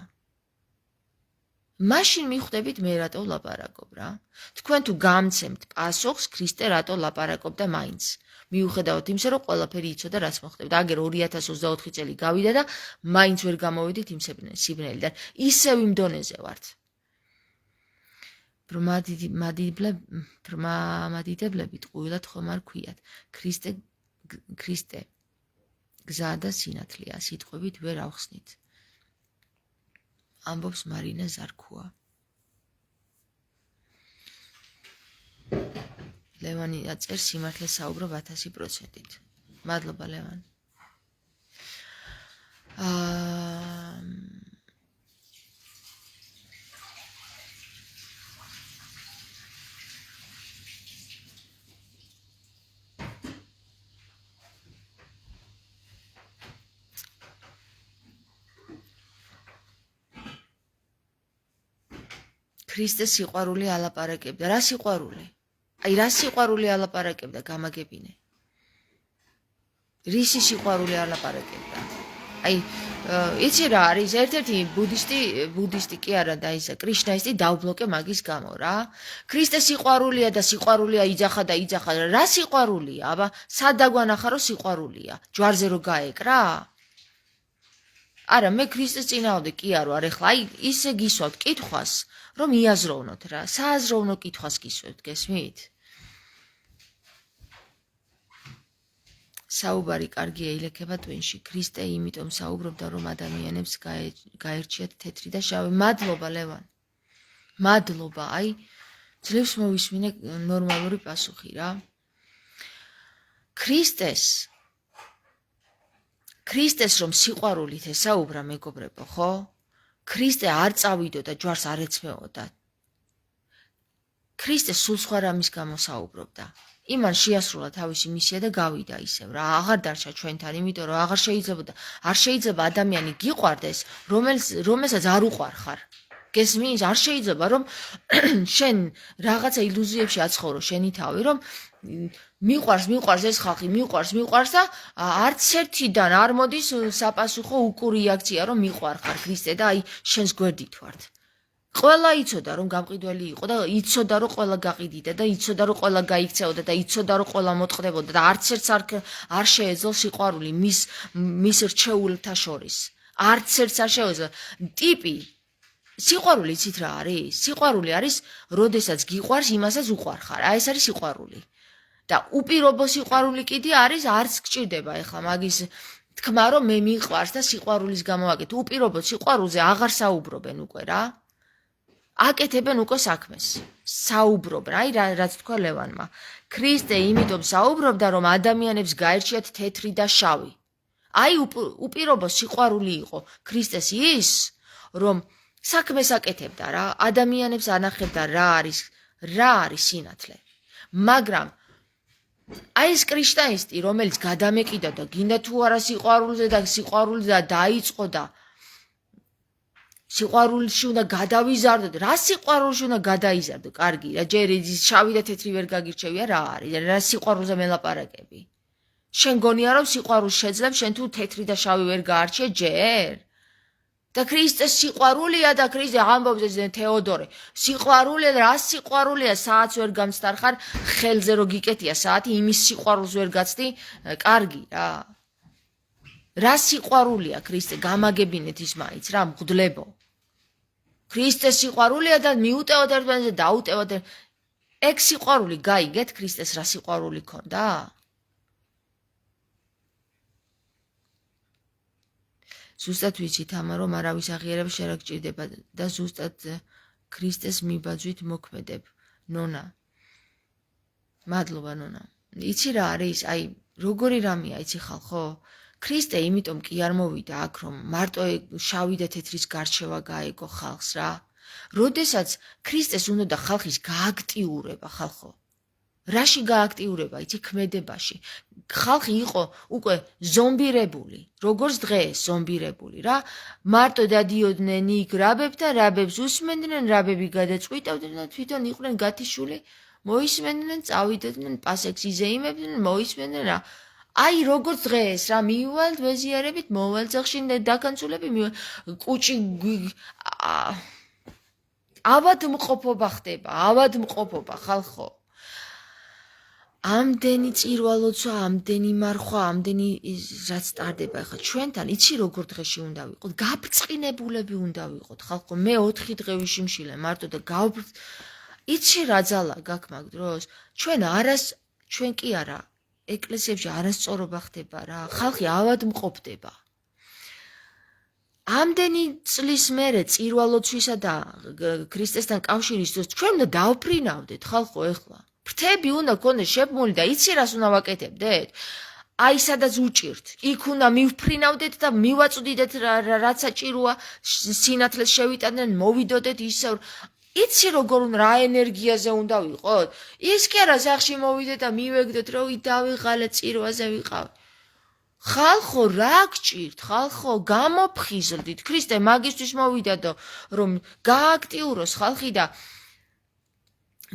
A: მაშინ მიხვდებით მე რატო ლაპარაკობ რა. თქვენ თუ გამცემთ პასუხს, ქრისტე რატო ლაპარაკობდა მაინც. მიუხედავად იმისა, რომ ყველაფერი იცოდა, რაც მოხდებოდა. აგერ 2024 წელი გავიდა და მაინც ვერ გამოვედით იმ სიბნელიდან. ისევ იმ დონეზე ვართ. ბრმამადიდებლები ტყუილად ხომ არ ქვიათ. ქრისტე გზა და სინათლეა, სიტყვებით ვერ ავხსნით. ამბობს მარინა ზარქუა. ლევანი აწერს სიმართლე საუბრობ 1000%-ით. მადლობა ლევან. ქრისტეს სიყვარული ალაპარაკებდა. რა სიყვარული? აი რა სიყვარული ალაპარაკებდა გამაგებინე. რისი სიყვარული ალაპარაკებდა? აი იცი რა არის ერთ-ერთი ბუდისტი კი არა და ისა კრიშნაისტი დაუბლოკე მაგის გამო რა. ქრისტეს სიყვარულია და სიყვარულია იძახა და იძახა. რა სიყვარულია? აბა სად დაგვანახა რომ სიყვარულია? ჯვარზე რო გაეკრა? არა მე ქრისტეს წინააღმდეგ კი არ ვარ. ეხლა აი ისე გისვათ კითხვას რომ იაზროვნოთ რა. სააზროვნო კითხვას გისვათ, გესმით? საუბარი კარგია ილექება ტვინში. ქრისტე იმიტომ საუბრობდა, რომ ადამიანებს გაერჩიათ თეთრი და შავი. მადლობა ლევან. მადლობა. აი ძლევს მოვისმინე ნორმალური პასუხი რა. ქრისტეს რომ სიყვარულით ესაუბრა მეგობრებო, ხო? ქრისტე არ წავიდოდა ჯვარს არ ეცმეოდა. ქრისტე სულ სხვა რამის გამო საუბრობდა. იმან შეასრულა თავისი მისია და გავიდა ისევ რა. აღარ დარჩა ჩვენთან, იმიტომ რომ არ შეიძლება ადამიანი გიყვარდეს, რომელსაც არ უყვარხარ. გესმის? არ შეიძლება რომ შენ რაღაცა ილუზიებში აცხოვრო შენი თავი, რომ მიყვარს ეს ხალხი, მიყვარს და არც ერთიდან არ მოდის საპასუხო უკუ რეაქცია, რომ მიყვარხარ ქრისტე და აი შენს გვერდით ვართ. ყველა იცოდა რომ გამყიდველი იყო და იცოდა რომ ყველა გაყიდიდა და იცოდა რომ ყველა გაიქცეოდა და იცოდა რომ ყველა მოტყდებოდა და არც ერთს არ შეეძლო სიყვარული მის რჩეულთა შორის. არც ერთს არ შეეძლო. ტიპი სიყვარული იცით რა არის? სიყვარული არის, როდესაც გიყვარს იმასაც უყვარხარ. აი ეს არის სიყვარული. და უპირობო სიყვარული კიდე არის, არც გჭირდება ეხლა მაგის თქმა რომ მე მიყვარს და სიყვარულის გამო აკეთ. უპირობო სიყვარულზე აღარ საუბრობენ უკვე რა. აკეთებენ უკვე საქმეს. საუბრობენ. აი რაც თქვა ლევანმა. ქრისტე იმიტომ საუბრობდა, რომ ადამიანებს გაერჩიათ თეთრი და შავი. აი უპირობო სიყვარული იყო ქრისტეს ის, რომ საქმეს აკეთებდა რა, ადამიანებს ანახებდა რა არის სინათლე. მაგრამ აი ეს კრიშნაისტი, რომელიც გადამეკიდა და გინდა თუ არა სიყვარულზე და დაიწყო და სიყვარულში უნდა გადავიზარდო. რა სიყვარულში უნდა გადაიზარდო? კარგი, რა ჯერ შავი და თეთრი ვერ გაგირჩევია რა არის? რა სიყვარულზე მელაპარაკები? შენ გონია რომ სიყვარულს შეძლებ, შენ თუ თეთრი და შავი ვერ გაარჩიე ჯერ? და ქრისტეს სიყვარულია და ქრისტე ამბობს თეოდორე. სიყვარულია და რა სიყვარულია? საათს ვერ გამსტარხარ, ხელზე რო გიკეთია საათი, იმის სიყვარულს ვერ გაცდი, კარგი რა. რა სიყვარულია ქრისტე? გამაგებინეთ ის მაინც რა, მღვდლებო. ქრისტეს სიყვარულია და მიუტევოთ ერთმანეთს და დაუტევოთ. ეგ სიყვარული გაიგეთ ქრისტეს რა სიყვარული ქონდა? ზუსტად ვიცით ამა რომ არავის აღიარება შენ არ გჭირდება და ზუსტად ქრისტეს მიბაძვით მოქმედებ. ნონა. მადლობა ნონა. იცი რა არის? აი როგორი რამეა იცი ხალხო? ქრისტე იმიტომ კი არ მოვიდა აქ რომ მარტო შავი და თეთრის გარჩევა გაეგო ხალხს რა. როდესაც ქრისტეს უნდა და ხალხის გააქტიურება ხალხო. რაში გააქტიურება, იცი, ქმედებაში. ხალხი იყო უკვე ზომბირებული, როგორც დღეს ზომბირებული რა. მარტო დადიოდნენ იქ რაბებთან, რაბებს უსმენდნენ, რაბები გადაწყვიტავდნენ და თვითონ იყვნენ გათიშული, მოისმენდნენ, წავიდნენ პასექს იზეიმებდნენ, მოისმენდნენ რა. აი როგორც დღეს რა მივალთ ვეზიარებით, მოვალ წახში დაკანცულები, კუჭი ავადმყოფობა ხდება, ავადმყოფობა ხალხო. ამდენი წირვალოცვა, ამდენი მარხვა, ამდენი რაც ტარდება ახლა ჩვენთან, იცი როგორ დღეში უნდა ვიყოთ, გაბრწყინებულები უნდა ვიყოთ ხალხო. მე 4 დღე ვიშიმშილე მარტო და იცი რა ძალა გაქვს მაგ დროს? ჩვენ კი არა, ეკლესიებში არასწორობა ხდება რა, ხალხი ავადმყოფდება. ამდენი წლის მერე წირვალოცვისა და ქრისტესთან კავშირის დროს ჩვენ უნდა დავფრინავდეთ ხალხო ეხლა. ფრთები უნდა გქონდეს შეფმული და იცი რას უნდა ვაკეთებდეთ? აი სადაც უჭირთ, იქ უნდა მივფრინავდეთ და მივაწვდიდეთ რაც საჭიროა, სინათლეს შევიტანდნენ, მოვიდოდეთ ისევ. იცი როგორ რა ენერგიაზე უნდა ვიყოთ? ის კი არა სახში მოვიდეთ და მივეგდეთ რომ დავიღალე წირვაზე ვიყავ. ხალხო რა გჭირთ? ხალხო გამოფხიზლდით. ქრისტე მაგისთვის მოვიდა და რომ გააქტიუროს ხალხი და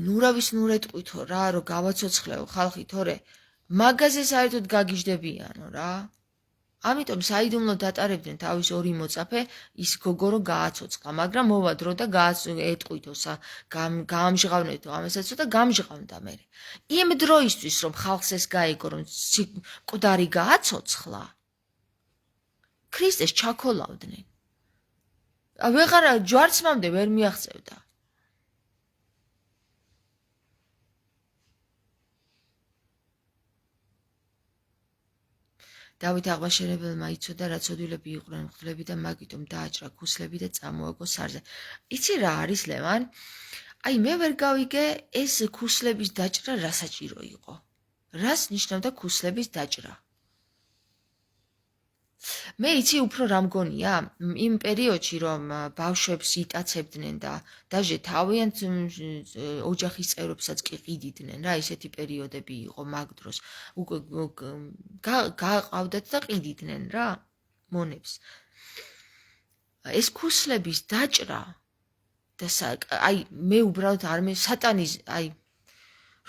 A: ნურავის ნურეთყვითო რა, რომ გავაცოცხლეო ხალხი, თორე მაგაზე საერთოდ გაგიჟდებიანო რა. ამიტომ საიდუმლო დატარებდნენ თავის ორი მოწაფე, ის გოგო რომ გააცოცხლა, მაგრამ მოვა დრო და ეტყვითო, გაამჟღავნეთო ამასაც და გამჟღავნდა მე. იმ დროისთვის რომ ხალხს ეს გაიგო რომ მკვდარი გააცოცხლა, ქრისტეს ჩაქოლავდნენ. ვეღარ ჯვარცმამდე ვერ მიაღწევდა. დავით აღმაშენებელმა იცოდა რა ცოდვილები იყვნენ მღვდლები და მაგიტომ დააჭრა ქუსლები და წამოაგო სარზე. იცი რა არის ლევან? აი მე ვერ გავიგე ეს ქუსლების დაჭრა რა საჭირო იყო? რას ნიშნავდა ქუსლების დაჭრა? მე იცი უფრო რა მგონია? იმ პერიოდში რომ ბავშვებს იტაცებდნენ და დაჟე თავიანთ ოჯახის წევრებსაც კი ყიდიდნენ რა, ესეთი პერიოდები იყო მაგ დროს. უკვე გაყავდათ და ყიდიდნენ რა მონებს. ეს ქუსლების დაჭრა და აი მე უბრალოდ არ მე სატანის აი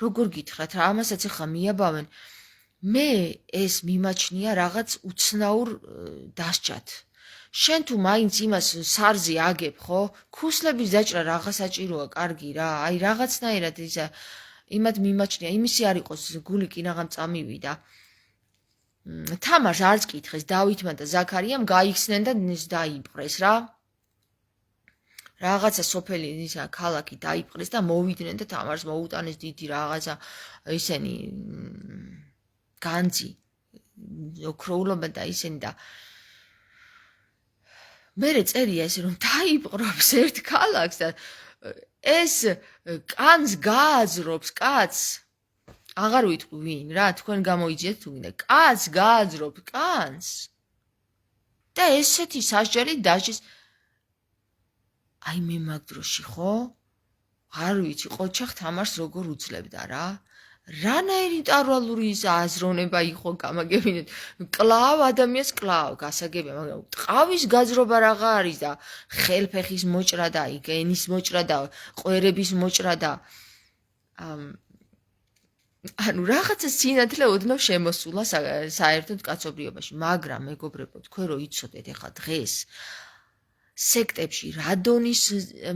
A: როგორ გითხრათ რა, ამასაც ახლა მიაბავენ. მე ეს მიმაჩნია რაღაც უცნაურ დასჯად. შენ თუ მაინც იმას სარზე აგებ, ხო? ქუსლების დაჭრა რაღაც საჭიროა, კარგი რა. აი რაღაცნაირად ისა იმათ მიმაჩნია, იმისი არ იყოს გული კინაღამ წამივიდა. თამარს არც კითხეს დავითმა და ზაქარიამ გაიხსნენ და დაიპყრეს რა. რაღაცა სოფელი ისა ქალაქი დაიპყრეს და მოვიდნენ და თამარს მოუტანეს დიდი რაღაცა ისენი განძი ოქროულობა და ისენი და მერე წერია ესე რომ დაიპყრობს ერთ ქალაქს და ეს კანს გააძრობს კაცს აღარ ვიტყვი ვინ რა თქვენ გამოიძიეთ თუ გინდა კაცს გააძრობს კანს და ესეთი სასჯელი დაჟის აი მე მაგ დროში ხო არ ვიცი ყოჩახ თამარს როგორ უძლებდა რა რანაირი ტარვალური აზროვნება იყო გამაგებინეთ კლავ ადამიანს კლავ გასაგებია მაგრამ ტყავის გაძრობა რაღა არის და ხელფეხის მოჭრა და ენის მოჭრა და ყვერების მოჭრა და ანუ რაღაცა სინათლე ოდნავ შემოსულა საერთოდ კაცობრიობაში მაგრამ მეგობრებო თქვენ რო იცოდეთ ეხლა დღეს სექტებში რადონის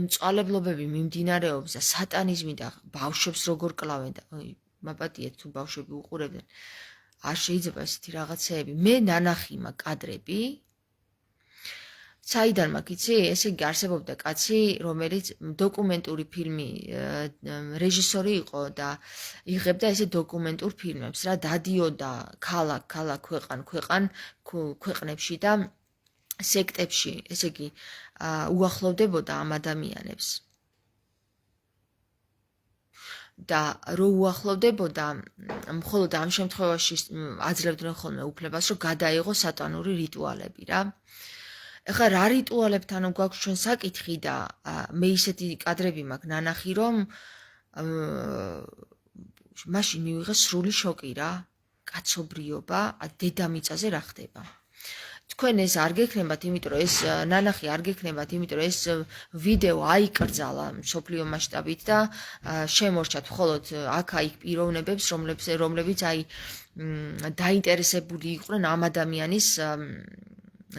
A: მწვალებლობები მიმდინარეობს და სატანიზმი და ბავშვებს როგორ კლავენ და მაპატიეთ თუ ბავშვები უყურებდნენ არ შეიძლება ესეთი რაღაცეები მე ნანახი მაგ კადრები საიდან მაგ იცი ესე იგი არსებობდა კაცი რომელიც დოკუმენტური ფილმი რეჟისორი იყო და იღებდა ესე დოკუმენტურ ფილმებს რა დადიოდა ქალაქ ქვეყნებში და სექტებში ესე იგი უახლოვდებოდა ამ ადამიანებს და რო უახლოვდებოდა მხოლოდ ამ შემთხვევაში აძლევდნენ ხოლმე უფლებას რომ გადაეღო სატანური რიტუალები რა ეხლა რა რიტუალებთან გვაქვს ჩვენ საკითხი და მე ისეთი კადრები მაქვს ნანახი რომ მაშინ მივიღე სრული შოკი რა, კაცობრიობა, დედამიწაზე რა ხდება. თქვენ ეს არ გექნებათ, იმიტომ რომ ეს ნანახი არ გექნებათ, იმიტომ რომ ეს ვიდეო აიკრძალა მსოფლიო მასშტაბით და შემორჩათ მხოლოდ აქ-აიქ პიროვნებებს, რომლებიც დაინტერესებული იყვნენ ამ ადამიანის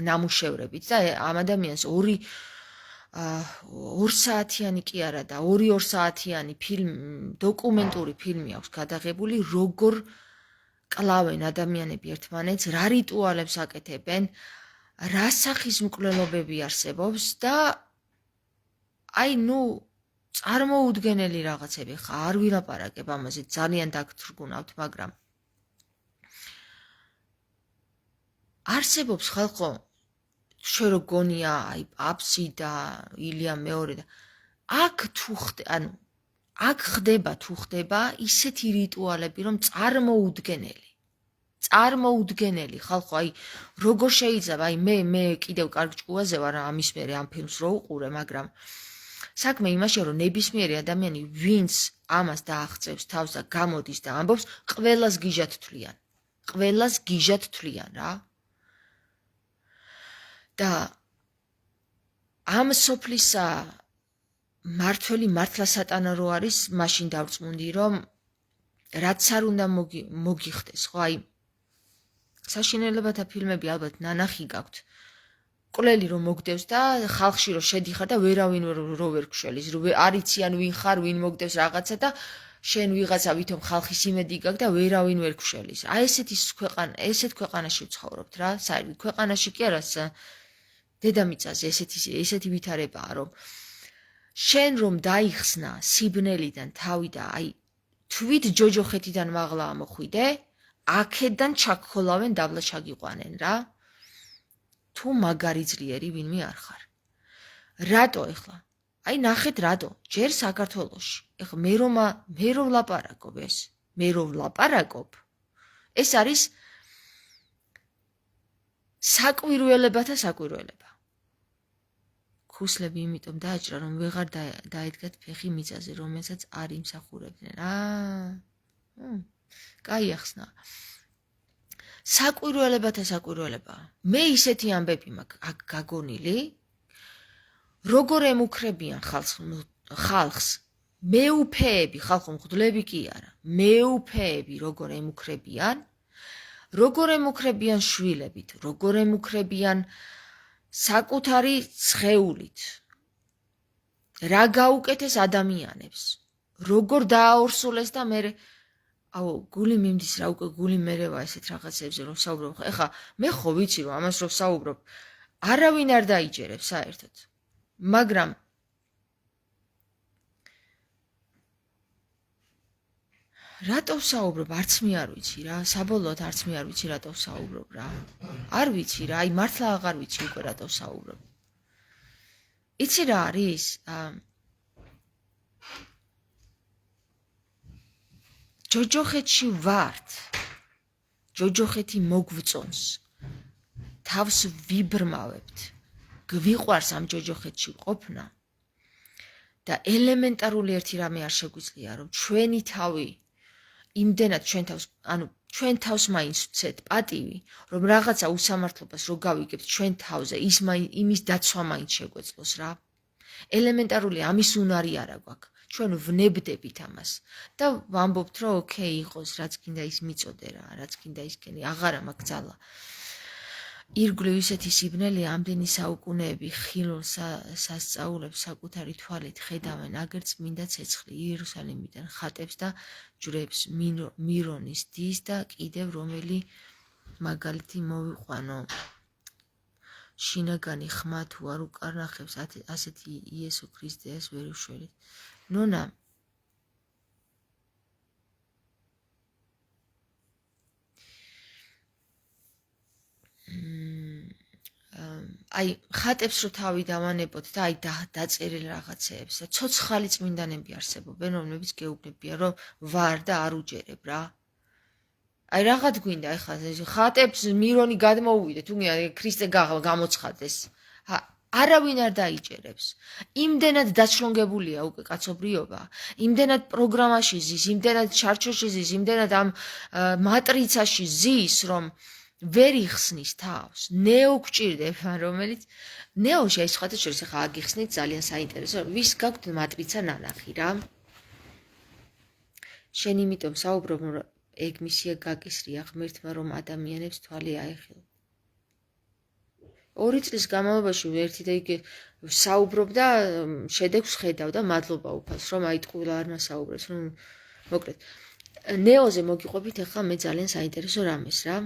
A: ნამუშევრებით და ამ ადამიანს 2 საათიანი კი არა და 2 საათიანი დოკუმენტური ფილმი აქვს გადაღებული, როგორ კლავენ ადამიანები ერთმანეთს, რა რიტუალებს აკეთებენ, რა სახის მკვლელობები არსებობს და წარმოუდგენელი რაღაცები, ხა არ ვილაპარაკებ ამაზე, ძალიან დაგთრგუნავთ, მაგრამ არსებობს ხალხო, შენ რო გონია, პაპსი და ილია მეორე და აქ ხდება თუ ხდება ისეთი რიტუალები, რომ წარმოუდგენელი ხალხო, როგორ შეიძლება, მე კიდევ კარგ ჭკუაზე ვარ ამის მერე ამ ფილმს რო უყურე, მაგრამ საქმე იმაშია, რომ ნებისმიერი ადამიანი, ვინც ამას დააღწევს თავს და გამოდის და ამბობს, ყველას გიჟად თვლიან რა. და ამ სოფლისა მართველი მართლა სატანა რო არის, მაშინ დავწმუნდი, რომ რაც არ უნდა მოგიხდეს, ხო, საშინელებათა ფილმები ალბათ ნანახი გაქვთ. მკვლელი რომ მოგდევს და ხალხში რომ შედიხარ და ვერავინ რო ვერ გშველის, არ იციან ვინ ხარ, ვინ მოგდევს რაღაცა და შენ ვიღაცა ვითომ ხალხის იმედი გაქვს და ვერავინ ვერ გშველის. ესეთ ქვეყანაში ვცხოვრობთ რა, საერთოდ ქვეყანაში კი არა, დედამიწაზე ესეთი ვითარებაა, რომ შენ რომ დაიხსნა სიბნელიდან თავი და თვით ჯოჯოხეთიდან მაღლა ამოხვიდე, აქედან ჩაგხოლავენ დაბლა ჩაგიყვანენ რა. თუ მაგარი ძლიერი ვინმე არ ხარ. რატო ეხლა? ნახეთ რატო? ჯერ საქართველოში. ეხლა მე რომ ვლაპარაკობ ეს არის საკვირველებათა საკვირველება. ქუსლები იმიტომ დააჭრა, რომ ვეღარ დაედგათ ფეხი მიწაზე, რომელსაც არ იმსახურებდნენ. კაი ახსნა. საკვირველებათა საკვირველება. მე ისეთი ამბები მაქვს აქ გაგონილი, როგორ ემუქრებიან ხალხს, მეუფეები, ხალხო მღვდლები კი არა, მეუფეები როგორ ემუქრებიან შვილებით, როგორ ემუქრებიან საკუთარი ცხეულით, რა გაუკეთეს ადამიანებს, როგორ დააორსულეს და მე გული მიმდის რა, უკვე გული მერევა ესეთ რაღაცებზე რომ საუბრობ. ეხლა მე ხო ვიცი რომ ამას რომ საუბრობ, არავინ არ დაიჯერებს საერთოდ. მაგრამ რატო ვსაუბრობ? არც მე არ ვიცი რა, საბოლოოდ არც მე არ ვიცი რატო ვსაუბრობ რა. არ ვიცი რა, მართლა აღარ ვიცი უკვე რატო ვსაუბრობ. იცი რა არის? ჯოჯოხეთში ვართ. ჯოჯოხეთი მოგვწონს. თავს ვიბრმავებთ. გვიყვარს ამ ჯოჯოხეთში ყოფნა. და ელემენტარული ერთი რამე არ შეგვიძლია, რომ ჩვენი თავი იმდენად ჩვენ თავს მაინც ვცეთ პატივი, რომ რაღაცა უსამართლობას რო გავიგებთ ჩვენ თავზე, იმის დაცვა მაინც შეგვეძლოს რა. ელემენტარული ამის უნარი არა გვაქვს. ჩვენ ვნებდებით ამას და ვამბობთ, რომ ოკეი იყოს, რაც გინდა ის მიწოდე რა, რაც გინდა ის კენი, აღარა მაქვს ძალა. ირგვლივ ისეთი სიბნელი, ამდენი საუკუნეები ხილულ სასწაულებს საკუთარი თვალით ხედავენ, აგერ წმინდა ცეცხლი იერუსალიმიდან ხატებს და ჯვრებს მირონის დის და კიდევ რომელი მაგალითი მოვიყვანო. შინაგანი ხმა თუ არ უკარნახებს, ასეთი იესო ქრისტეს ვერ უშველით. ნონა, ხატებს რო თავი დავანებოთ და დაწერილ რაღაცეებს და ცოცხალი წმინდანები არსებობენ, რომლებიც გეუბნებიან, რომ ვარ და არ უჯერებ რა. რაღაც გვინდა ეხლა ხატებს მირონი გადმოუვიდე, თუ ქრისტე გამოცხადდეს. არავინ არ დაიჭერებს. იმდენად დაშლონგებულია უკვე კაცობრიობა, იმდენად პროგრამაში ზის, იმდენად ჩარჩოში ზის, იმდენად ამ მატრიცაში ზის, რომ ვერ იხსნის თავს. ნეო გჭირდება, რომელიც ნეოში აი სხვათა შორის ახლა აგიხსნით ძალიან საინტერესო. ვის გაქვთ მატრიცა ნანახი რა? შენ იმიტომ საუბრობ, რომ ეგ მისია გაკისრია ღმერთმა, რომ ადამიანებს თვალი აეხილო. 2 წლის განმავლობაში ერთი და იგი საუბრობდა, შედეგს ხედავდა, მადლობა უფალს, რომ აი ტყუილა არ მასაუბრებს, რომ მოკლედ. ნეოზე მოგიყვებით ახლა მე ძალიან საინტერესო რამეს რა.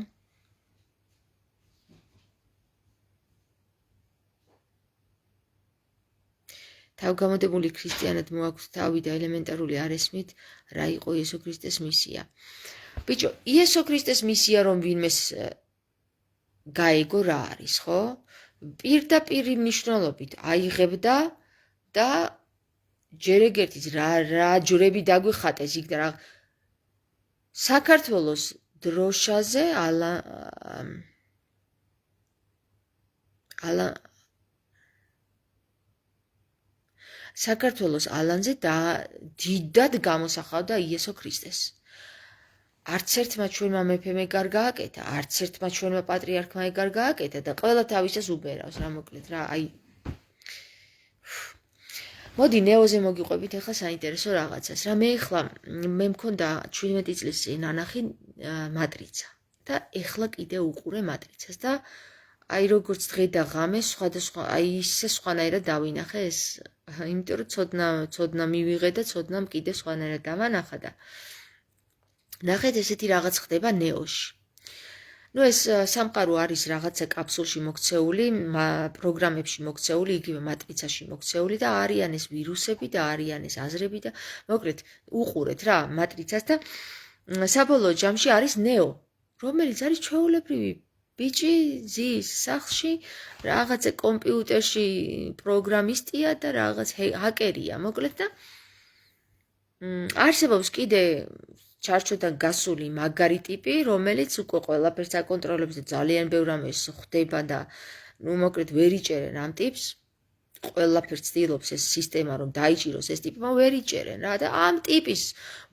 A: თავგამოდებული ქრისტიანად მოაქვთ თავი და ელემენტარული არ ესმით, რა იყო იესო ქრისტეს მისია. ბიჭო, იესო ქრისტეს მისია რომ ვინმეს გაეგო რა არის, ხო? პირდაპირი მნიშვნელობით აიღებდა და ჯერ ეგერთიც რა ჯვრები დაგვიხატეს იქ და რა საქართველოს დროშაზე საქართველოს ალანზე და დიდად გამოსახავდა იესო ქრისტეს. არც ერთმა ჩვენმა მეფემ ეგ არ გააკეთა, არც ერთმა ჩვენმა პატრიარქმა ეგ არ გააკეთა და ყველა თავისას უბერავს რა მოკლედ რა, აი მოდი ნეოზე მოგიყვებით ახლა საინტერესო რაღაცას. რა მე მქონდა 17 წლის წინ ნანახი მატრიცა და ეხლა კიდე უყურე მატრიცას და აი როგორც დღე და ღამე სხვადასხვა აი ისე სხვანაირად დავინახე ეს, იმიტომ რომ ცოდნა მივიღე და ცოდნამ კიდე სხვანაირად დავანახა და ნახეთ ესეთი რაღაც ხდება ნეოში. ნუ ეს სამყარო არის რაღაცა კაფსულში მოქცეული, პროგრამებში მოქცეული, იგივე მატრიცაში მოქცეული და არიან ეს ვირუსები და არიან ეს აზრები და მოკლედ უყურეთ რა მატრიცას და საბოლოო ჯამში არის ნეო, რომელიც არის ჩვეულებრივი ბიჭი ზის სახლში, რაღაცა კომპიუტერში პროგრამისტია და რაღაც ჰაკერია, მოკლედ და არსებობს კიდე ჩარჩოდან გასული მაგარი ტიპი, რომელიც უკვე ყველაფერს აკონტროლებს და ძალიან ბევრ რამეს ხვდება და ნუ მოკლედ ვერ იჭერენ ამ ტიპს. ყველაფერს ცდილობს ეს სისტემა რომ დაიჭიროს ეს ტიპი, მაგრამ ვერ იჭერენ რა და ამ ტიპის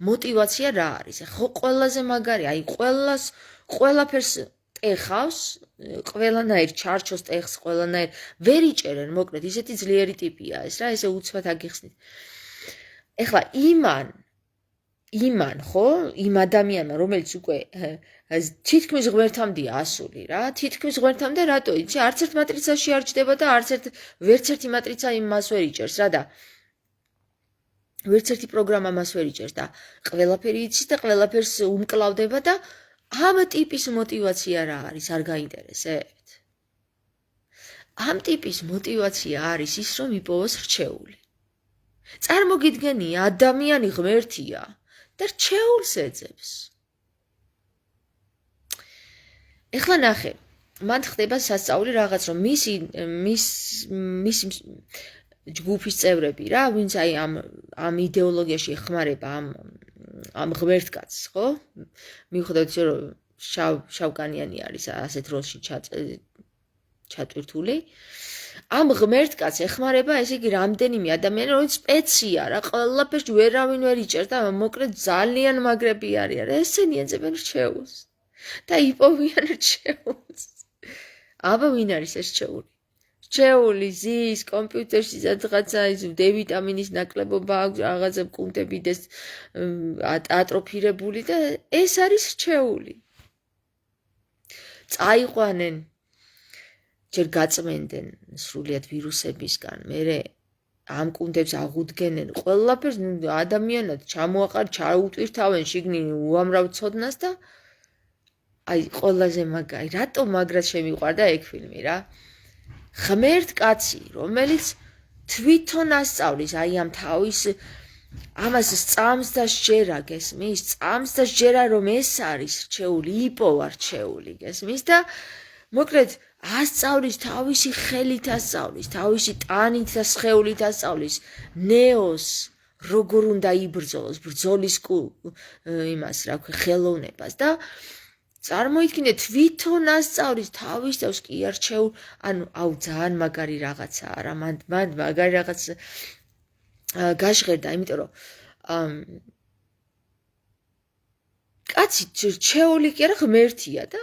A: мотиваცია რა არის? ხო ყველაზე მაგარი, აი ყველაფერს ტეხავს, ყველანაირ ჩარჩოს ტეხს, ყველანაირ ვერ იჭერენ, მოკლედ ისეთი ძლიერი ტიპია ეს რა, ესე უცბად აგიხსნით. ეხლა იმან ხო, იმ ადამიანმა, რომელიც უკვე თითქმის ღმერთამდეა ასული რა, თითქმის ღმერთამდე რატო იცი? არც ერთ მატრიცაში არ ჯდება და ვერც ერთი მატრიცა იმას ვერ იჭერს რა და ვერც ერთი პროგრამა მას ვერ იჭერს და ყველაფერი იცის და ყველაფერს უმკლავდება და ამ ტიპის мотиваცია რა არის, არ გაინტერესებთ? ამ ტიპის мотиваცია არის ის, რომ იპოვოს რჩეული. წარმოგიდგენია, ადამიანი ღმერთია და რჩეულს ეძებს. ეხლა ნახე, მან ხდება სასწაული რაღაც, რომ მისი ჯგუფის წევრები რა, ვინც აი ამ იდეოლოგიაში ეხმარება ამ ღმერთკაცს, ხო? მიუხედავად ისე, რომ შავკანიანი არის ასეთ როლში ჩატვირთული. ამ ღმერთკაცს ეხმარება ესე იგი რამდენიმე ადამიანი, რომელიც სპეცია რა, ყველაფერს ვერავინ ვერ იჭერს და მოკლედ ძალიან მაგრები არიან. ესენი ეძებენ რჩეულს და იპოვიან რჩეულს. აბა ვინ არის ეს რჩეული? რჩეული ზის კომპიუტერში რაღაცა ის დ-ვიტამინის ნაკლებობა აქვს, რაღაცა კუნთები და ატროფირებული და ეს არის რჩეული. წაიყვანენ ჯერ გაწმენდნენ სრულიად ვირუსებისგან, მერე ამ კუნთებს აღუდგენენ, ყველაფერს ადამიანად ჩაუტვირთავენ შიგნით უამრავ ცოდნას და აი ყველაზე მაგარი, რატო მაგრად შემიყვარდა ეგ ფილმი რა? ღმერთ კაცი, რომელიც თვითონ ასწავლის აი ამ თავის ამას სწამს და სჯერა, გესმის? სწამს და სჯერა რომ ეს არის რჩეული, იპოვა რჩეული, გესმის? და მოკლედ ასწავლის თავისი ხელით ასწავლის, თავისი ტანით და სხეულით ასწავლის ნეოს როგორ უნდა იბრძოლოს, ბრძოლის იმას რა ქვია, ხელოვნებას და წარმოიდგინე თვითონ ასწავლის თავის თავს კი არჩეულ, ანუ ძალიან მაგარი რაღაცაა რა, მან მაგარი რაღაც გაჟღერდა, იმიტომ რომ კაცი რჩეული კი არა, ღმერთია და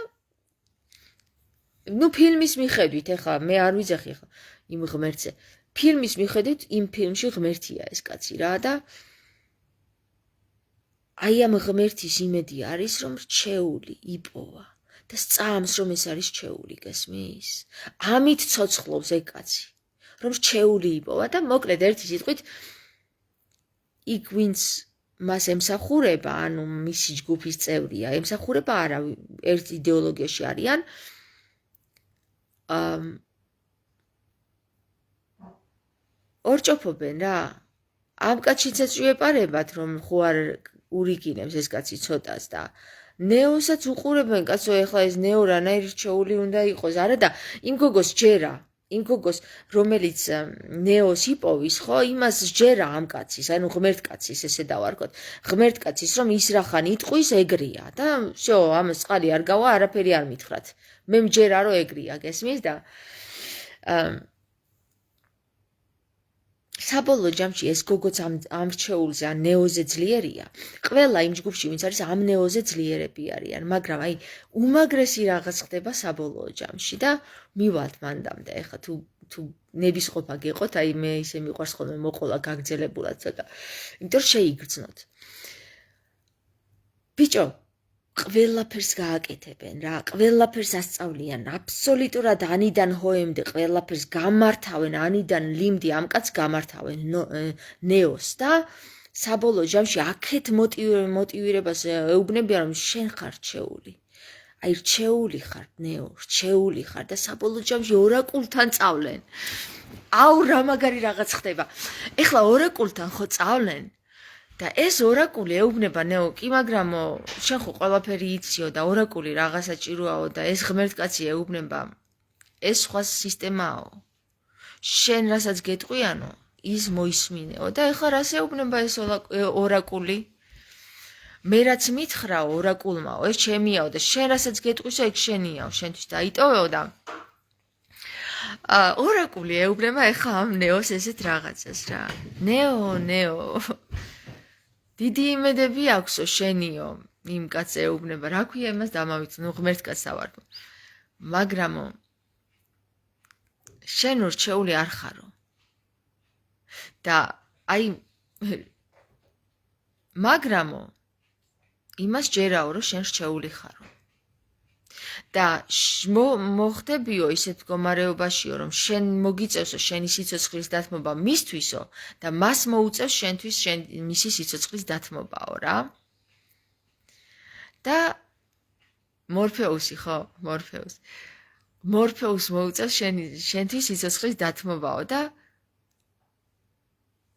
A: ფილმის მიხედვით, ეხლა მე არ ვიძახი ეხლა იმ ღმერთზე. ფილმის მიხედვით იმ ფილმში ღმერთია ეს კაცი რა და აი ამ ღმერთის იმედი არის, რომ რჩეული იპოვა და სწამს, რომ ეს არის რჩეული, გესმის? ამით ცოცხლობს ეგ კაცი, რომ რჩეული იპოვა და მოკლედ ერთი სიტყვით იქ ვინც მას ემსახურება, ანუ მისი ჯგუფის წევრია, ემსახურება არა ერთ იდეოლოგიაში არიან, ორჭოფობენ რა. ამ კაცშიცაც ვიეპარებათ, რომ ხო არ ურიგინებს ეს კაცი ცოტას და ნეოსაც უყურებენ, კაცო, ეხლა ეს ნეო რანაირი რჩეული უნდა იყოს, არა და იმ გოგოს ჯერა, იმ გოგოს, რომელიც ნეოს იპოვის, ხო, იმას ჯერა ამ კაცის, ანუ ღმერთკაცის, ესე დავარქოთ, ღმერთკაცის, რომ ის რახან იტყვის, ეგრია და всё, ამას წყალი არ გავა, არაფერი არ მითხრათ. მე მჯერა, რომ ეგრია, გესმის და საბოლოო ჯამში ეს გოგოც ამ რჩეულზე, ან ნეოზე ძლიერია. ყველა იმ ჯგუფში, ვინც არის ამ ნეოზე ძლიერები არიან, მაგრამ აი უმაგრესი რაღაც ხდება საბოლოო ჯამში და მივალთ მანდამდე. ეხლა თუ ნებისყოფა გეყოთ, აი მე ისე მიყვარს ხოლმე მოყოლა გაგძელებულად ცოტა. იმიტომ რომ შეიგრძნოთ. ბიჭო, ყველაფერს გააკეთებენ რა, ყველაფერს ასწავლიან, აბსოლუტურად ანიდან ჰოემდე ყველაფერს გამართავენ, ანიდან ლიმდი ამ კაცს გამართავენ ნეოს და საბოლოო ჯამში აქეთ მოტივირებას ეუბნებიან, რომ შენ ხარ რჩეული. აი რჩეული ხარ, ნეო, რჩეული ხარ და საბოლოო ჯამში ორაკულთან წავლენ. აუ რა მაგარი რაღაც ხდება. ეხლა ორაკულთან ხო წავლენ? და ეს ორაკული ეუბნება ნეო, კი მაგრამო, შენ ხო ყველაფერი იციო და ორაკული რაღაცა ჭიროაო და ეს ღმერთკაცი ეუბნება, ეს სხვა სისტემაო. შენ რასაც გეტყვიანო, ის მოისმინეო და ეხლა რას ეუბნება ეს ორაკული? მე რაც მითხრაო ორაკულმაო, ეს ჩემიაო და შენ რასაც გეტყვისო, ეგ შენიაო, შენთვის დაიტოვეო და ორაკული ეუბნება ეხლა ამ ნეოს ესეთ რაღაცას რა. ნეო დიდი იმედები აქვსო შენიო, იმ კაცს ეუბნება, რა ქვია იმას დამავიწყე, ღმერთკაცსა ვარ. მაგრამ შენ რჩეული არ ხარო. და აი მაგრამ იმას ჯერაო, რომ შენ რჩეული ხარო. და მოხდებიო ისეთ მდგომარეობაშიო, რომ შენ მოგიწევსო შენი სიცოცხლის დათმობა მისთვისო და მას მოუწევს შენთვის მისი სიცოცხლის დათმობაო რა. და მორფეუსი ხო, მორფეუს მოუწევს შენთვის სიცოცხლის დათმობაო და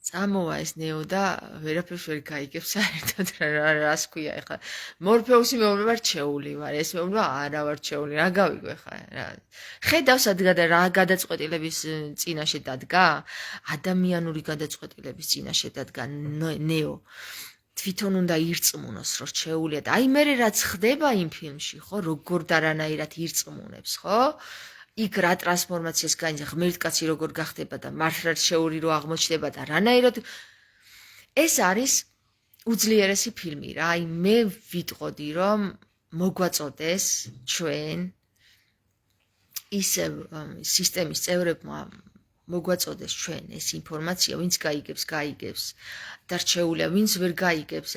A: წამოვა ეს ნეო და ვერაფერს ვერ გაიგებს საერთოდ რას ქვია ეხლა. მორფეუსი მეუბნება რჩეული ვარ, ეს მეუბნება არა ვარ რჩეული, რა გავიგო ეხლა რა. ხედავს რა გადაწყვეტილების წინაშე დადგა? ადამიანური გადაწყვეტილების წინაშე დადგა ნეო. თვითონ უნდა ირწმუნოს, რომ რჩეულია და აი მე რაც ხდება იმ ფილმში, ხო, როგორ და რანაირად ირწმუნებს, ხო? იქ რა ტრანსფორმაციას განიცდა, ღმერთკაცი როგორ გახდება და მართლა რჩეული რო აღმოჩნდება და რანაირად ეს არის უძლიერესი ფილმი რა. აი მე ვიტყოდი, რომ მოგვაწოდეს ჩვენ ისე სისტემის წევრებმა მოგვაწოდეს ჩვენ ეს ინფორმაცია, ვინც გაიგებს და რჩეულია, ვინც ვერ გაიგებს,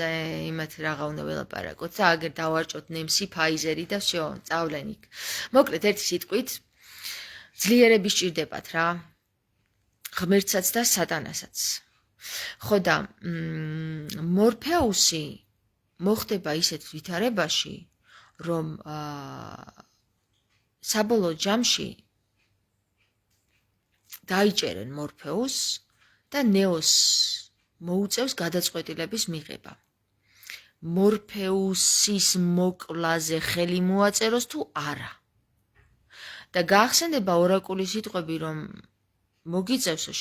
A: იმათ რაღა უნდა ველაპარაკოთ და აგერ დავარჭოთ ნემსი, ფაიზერი და всё, წავლენ იქ. მოკლედ ერთი სიტყვით ძლიერები სჭირდებათ რა. ღმერთსაც და სატანასაც. ხო და მორფეუსი მოხდება ისეთ ვითარებაში, რომ საბოლოო ჯამში დაიჭერენ მორფეუსს და ნეოს მოუწევს გადაწყვეტილების მიღება. მორფეუსის მოკლაზე ხელი მოაწეროს თუ არა. და გაახსენდება ორაკულის სიტყვები, რომ მოგიწევსო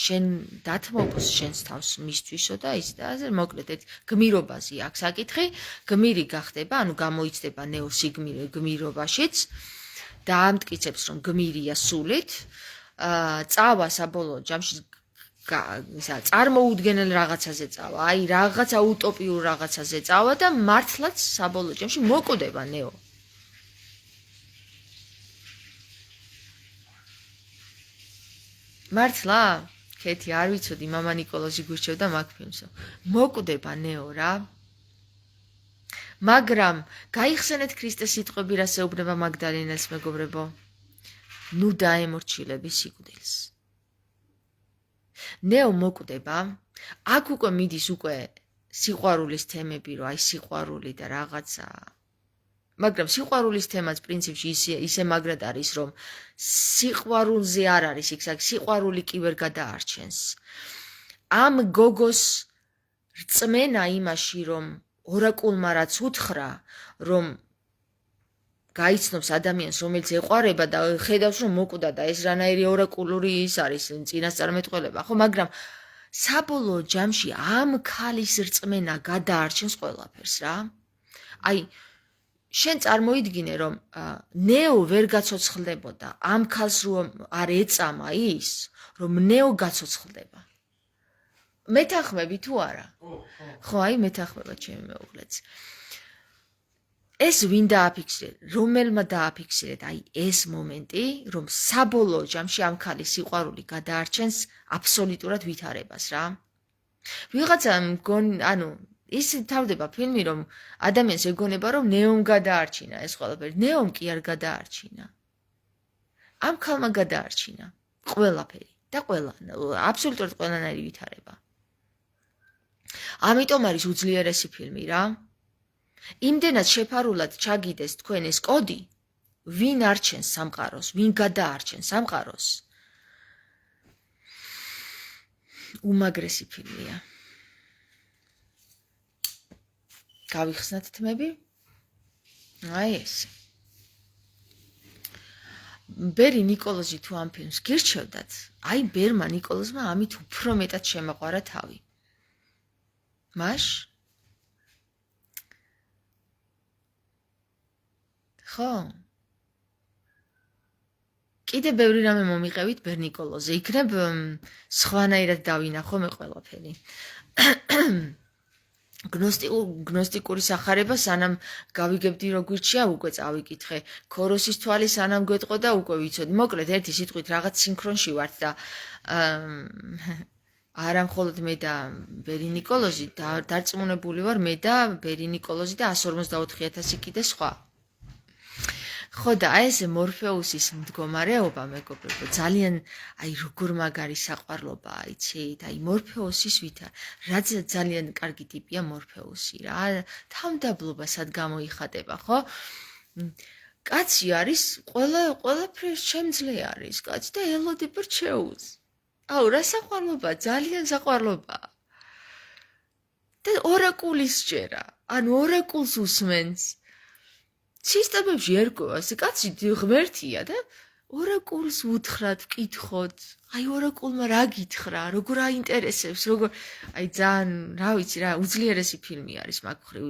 A: შენ დათმობს შენს თავს მისთვისო და ის და ასე მოკლედ ეს გმირობაზე აქვს საკითხი, გმირი გახდება, ანუ გამოიცდება ნეო გმირობაშიც და ამტკიცებს რომ გმირია სულით, წავა საბოლოო ჯამში წარმოუდგენელ რაღაცაზე წავა, აი რაღაცა უტოპიურ რაღაცაზე წავა და მართლაც საბოლოო ჯამში მოკვდება ნეო. მართლა? ქეთი, არ ვიცოდი, მამა ნიკოლოზი გურჩევდა მაგ ფილმსო. მოკვდება ნეო რა. მაგრამ გაიხსენეთ ქრისტეს სიტყვები, რა შეუბნება მაგდალენას მეგობრებო. ნუ დაემორჩილები სიკვდილს. ნეო მოკვდება, აქ უკვე მიდის უკვე სიყვარულის თემები, რომ აი სიყვარული და რაღაცა. მაგრამ სიყვარულის თემაც პრინციპში ისე მაგრად არის, რომ სიყვარულზე არ არის იქ, სიყვარული კი ვერ გადაარჩენს. ამ გოგოს რწმენა იმაში, რომ ორაკულმა რაც უთხრა, რომ გაიცნობს ადამიანს, რომელიც ეყვარება და ხედავს, რომ მოკვდა და ეს რანაირი ორაკულური ის არის, წინასწარმეტყველება, ხო, მაგრამ საბოლოო ჯამში ამ ქალის რწმენა გადაარჩენს ყველაფერს რა. აი შენ წარმოიდგინე, რომ ნეო ვერ გაცოცხლდებოდა, ამ ქალს რომ არ ეწამა ის, რომ ნეო გაცოცხლდება. მეთანხმები თუ არა? ხო, აი მეთანხმება ჩემი მეუღლეც. ეს ვინ დააფიქსირეთ, რომელმა დააფიქსირეთ აი ეს მომენტი, რომ საბოლოო ჯამში ამ ქალის სიყვარული გადაარჩენს აბსოლუტურად ვითარებას რა. ვიღაცა ანუ ის თავდება ფილმი, რომ ადამიანს ეგონება, რომ ნეომ გადაარჩინა ეს ყველაფერი. ნეომ კი არ გადაარჩინა. ამ ქალმა გადაარჩინა ყველაფერი და აბსოლუტურად ყველანაირი ვითარება. ამიტომ არის უძლიერესი ფილმი რა. იმდენად შეფარულად ჩაგიდეს თქვენ ეს კოდი, ვინ არჩენს სამყაროს, ვინ გადაარჩენს სამყაროს. უმაგრესი ფილმია. გავიხსნათ თმები? აი ეს. ბერი ნიკოლოზი თუ ამ ფილმს გირჩევდათ, აი ბერმა ნიკოლოზმა ამით უფრო მეტად შემაყვარა თავი. მაშ? ხო. კიდე ბევრი რამე მომიყევით ბერ ნიკოლოზე, იქნებ სხვანაირად დავინახო მე ყველაფერი. გნოსტიკური სახარება სანამ გავიგებდი როგვირჩია უკვე წავიკითხე. ქოროსის თვალი სანამ გვეტყო და უკვე ვიცოდი. მოკლედ ერთი სიტყვით რაღაც სინქრონში ვართ და არა მხოლოდ მე და ბერი ნიკოლოზი დარწმუნებული ვარ მე და ბერი ნიკოლოზი და 154,000 კიდე სხვა. ხო და აი ეს მორფეუსის მდგომარეობა მეგობრებო ძალიან აი როგორ მაგარი საყვარლობაა იცით აი მორფეუსის ვითარ რა ძალიან კარგი ტიპია მორფეუსი რა თავდაბლობასად გამოიხატება ხო კაცი არის ყველაფერს შემძლე არის კაცი და ელოდება რჩეულს აუ რა საყვარლობა ძალიან საყვარლობა და ორაკულის ჯერა ანუ ორაკულს usmens სისტემებში ერკვევა, კაცი ღმერთია და ორაკულს უთხრათ, ვკითხოთ. აი ორაკულმა რა გითხრა, როგორ აინტერესებს, როგორ აი ძალიან, რა ვიცი რა, უძლიერესი ფილმი არის მაგ ხრივ,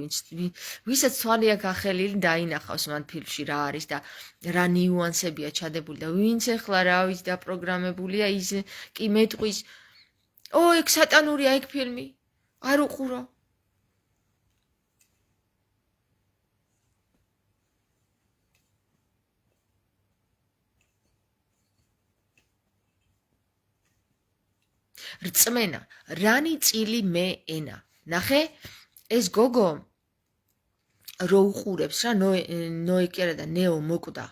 A: ვისაც თვალი აქვს ახელილი დაინახავს მან ფილმში რა არის და რა ნიუანსებია ჩადებული და ვინც ეხლა რა ვიცი დაპროგრამებულია ის კი მეტყვის. ეგ სატანურია ეგ ფილმი. არ უყურო. რწმენა, რანი წილი მე ენა. ნახე, ეს გოგო რო უყურებს რა ნოეკერა და ნეო მოკვდა.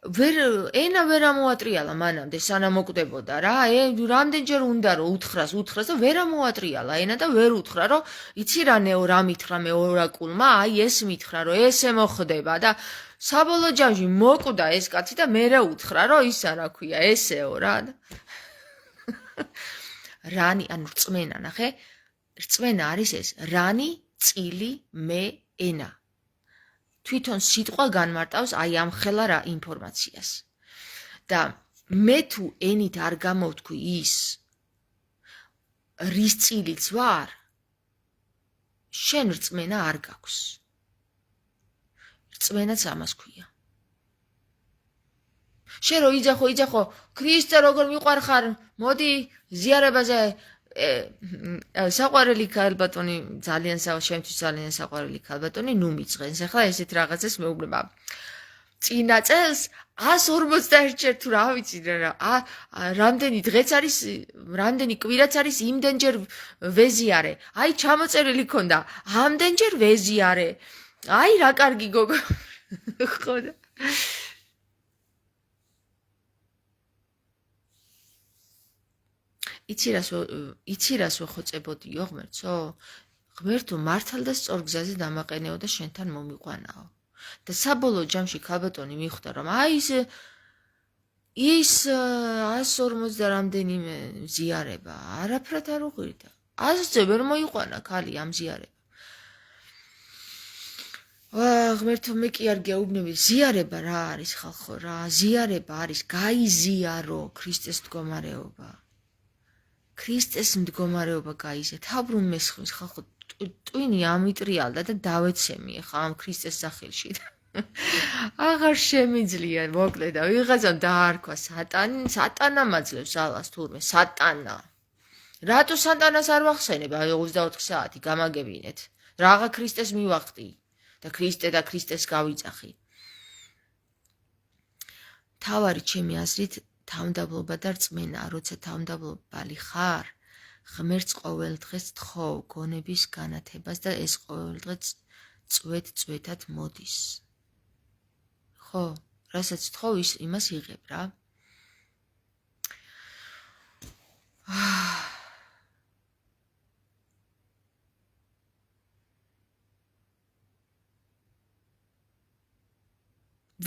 A: ენა ვერ ამოატრიალა მანამდე სანამ მოკვდებოდა რა. რამდენჯერ უნდა რომ უთხრას და ვერ ამოატრიალა ენა და ვერ უთხრა რომ იცი რა ნეო რა მითხრა მე ორაკულმა, აი ეს მითხრა რომ ესე მოხდება და საბოლოო ჯამში მოკვდა ეს კაცი და მე რა უთხრა რომ ისა რა ქვია ესეო რა რანი ანუ რწმენა ნახე რწმენა არის ეს რანი წილი მე ენა თვითონ სიტყვა განმარტავს აი ამ ხელა რა ინფორმაციას და მე თუ ენით არ გამოვთქვი ის რის წილიც ვარ შენ რწმენა არ გაქვს რწმენაც ამას ქვია შენ რო იძახო ქრისტე როგორ მიყვარხარ მოდი ზიარებაზე საყვარელი ქალბატონი ძალიან შემთვის ძალიან საყვარელი ქალბატონი ნუ მიწყენს ახლა ესეთ რაღაცას მეუბნება წინა წელს 151 ჯერ თუ რა ვიცი რა რამდენი დღეც არის რამდენი კვირაც არის იმდენჯერ ვეზიარე აი ჩამოწერილი ქონდა ამდენჯერ ვეზიარე აი რა კარგი გოგო ხო და იცი რას ვეხოწებოდიო ღმერთო ღმერთო მართალ და სწორ გზაზე დამაყენეო და შენთან მომიყვანაო და საბოლოო ჯამში ქალბატონი მიხვდა რომ აი ის 150 და რამდენიმე ზიარება არაფრად არ უღირდა ასზე ვერ მოიყვანა ქალი ამ ზიარება ღმერთო მე კი არ გეუბნები ზიარება რა არის ხალხო რა ზიარება არის გაიზიარო ქრისტეს მდგომარეობა ქრისტეს მდგომარეობა გაიზიარო თავბრუნ მესხმის ხალხო ტვინი ამიტრიალდა და დავეცემი ხა ამ ქრისტეს სახელში აღარ შემიძლია მოკლედ და ვიღაცამ დაარქვა სატანა მაძლევს ალას თურმე სატანა რატო სატანას არ ვახსენებ 24 საათი გამაგებინეთ რაღა ქრისტეს მივახტი და ქრისტეს გავიწახი თავარი ჩემი აზრით თავმდაბლობა და რწმენა როცა თავმდაბლობალი ხარ ღმერთს ყოველ დღეს თხოვ გონების განათებას და ეს ყოველ დღე წვეთ-წვეთად მოდის. ხო, რასაც თხოვ იმას იღებ რა.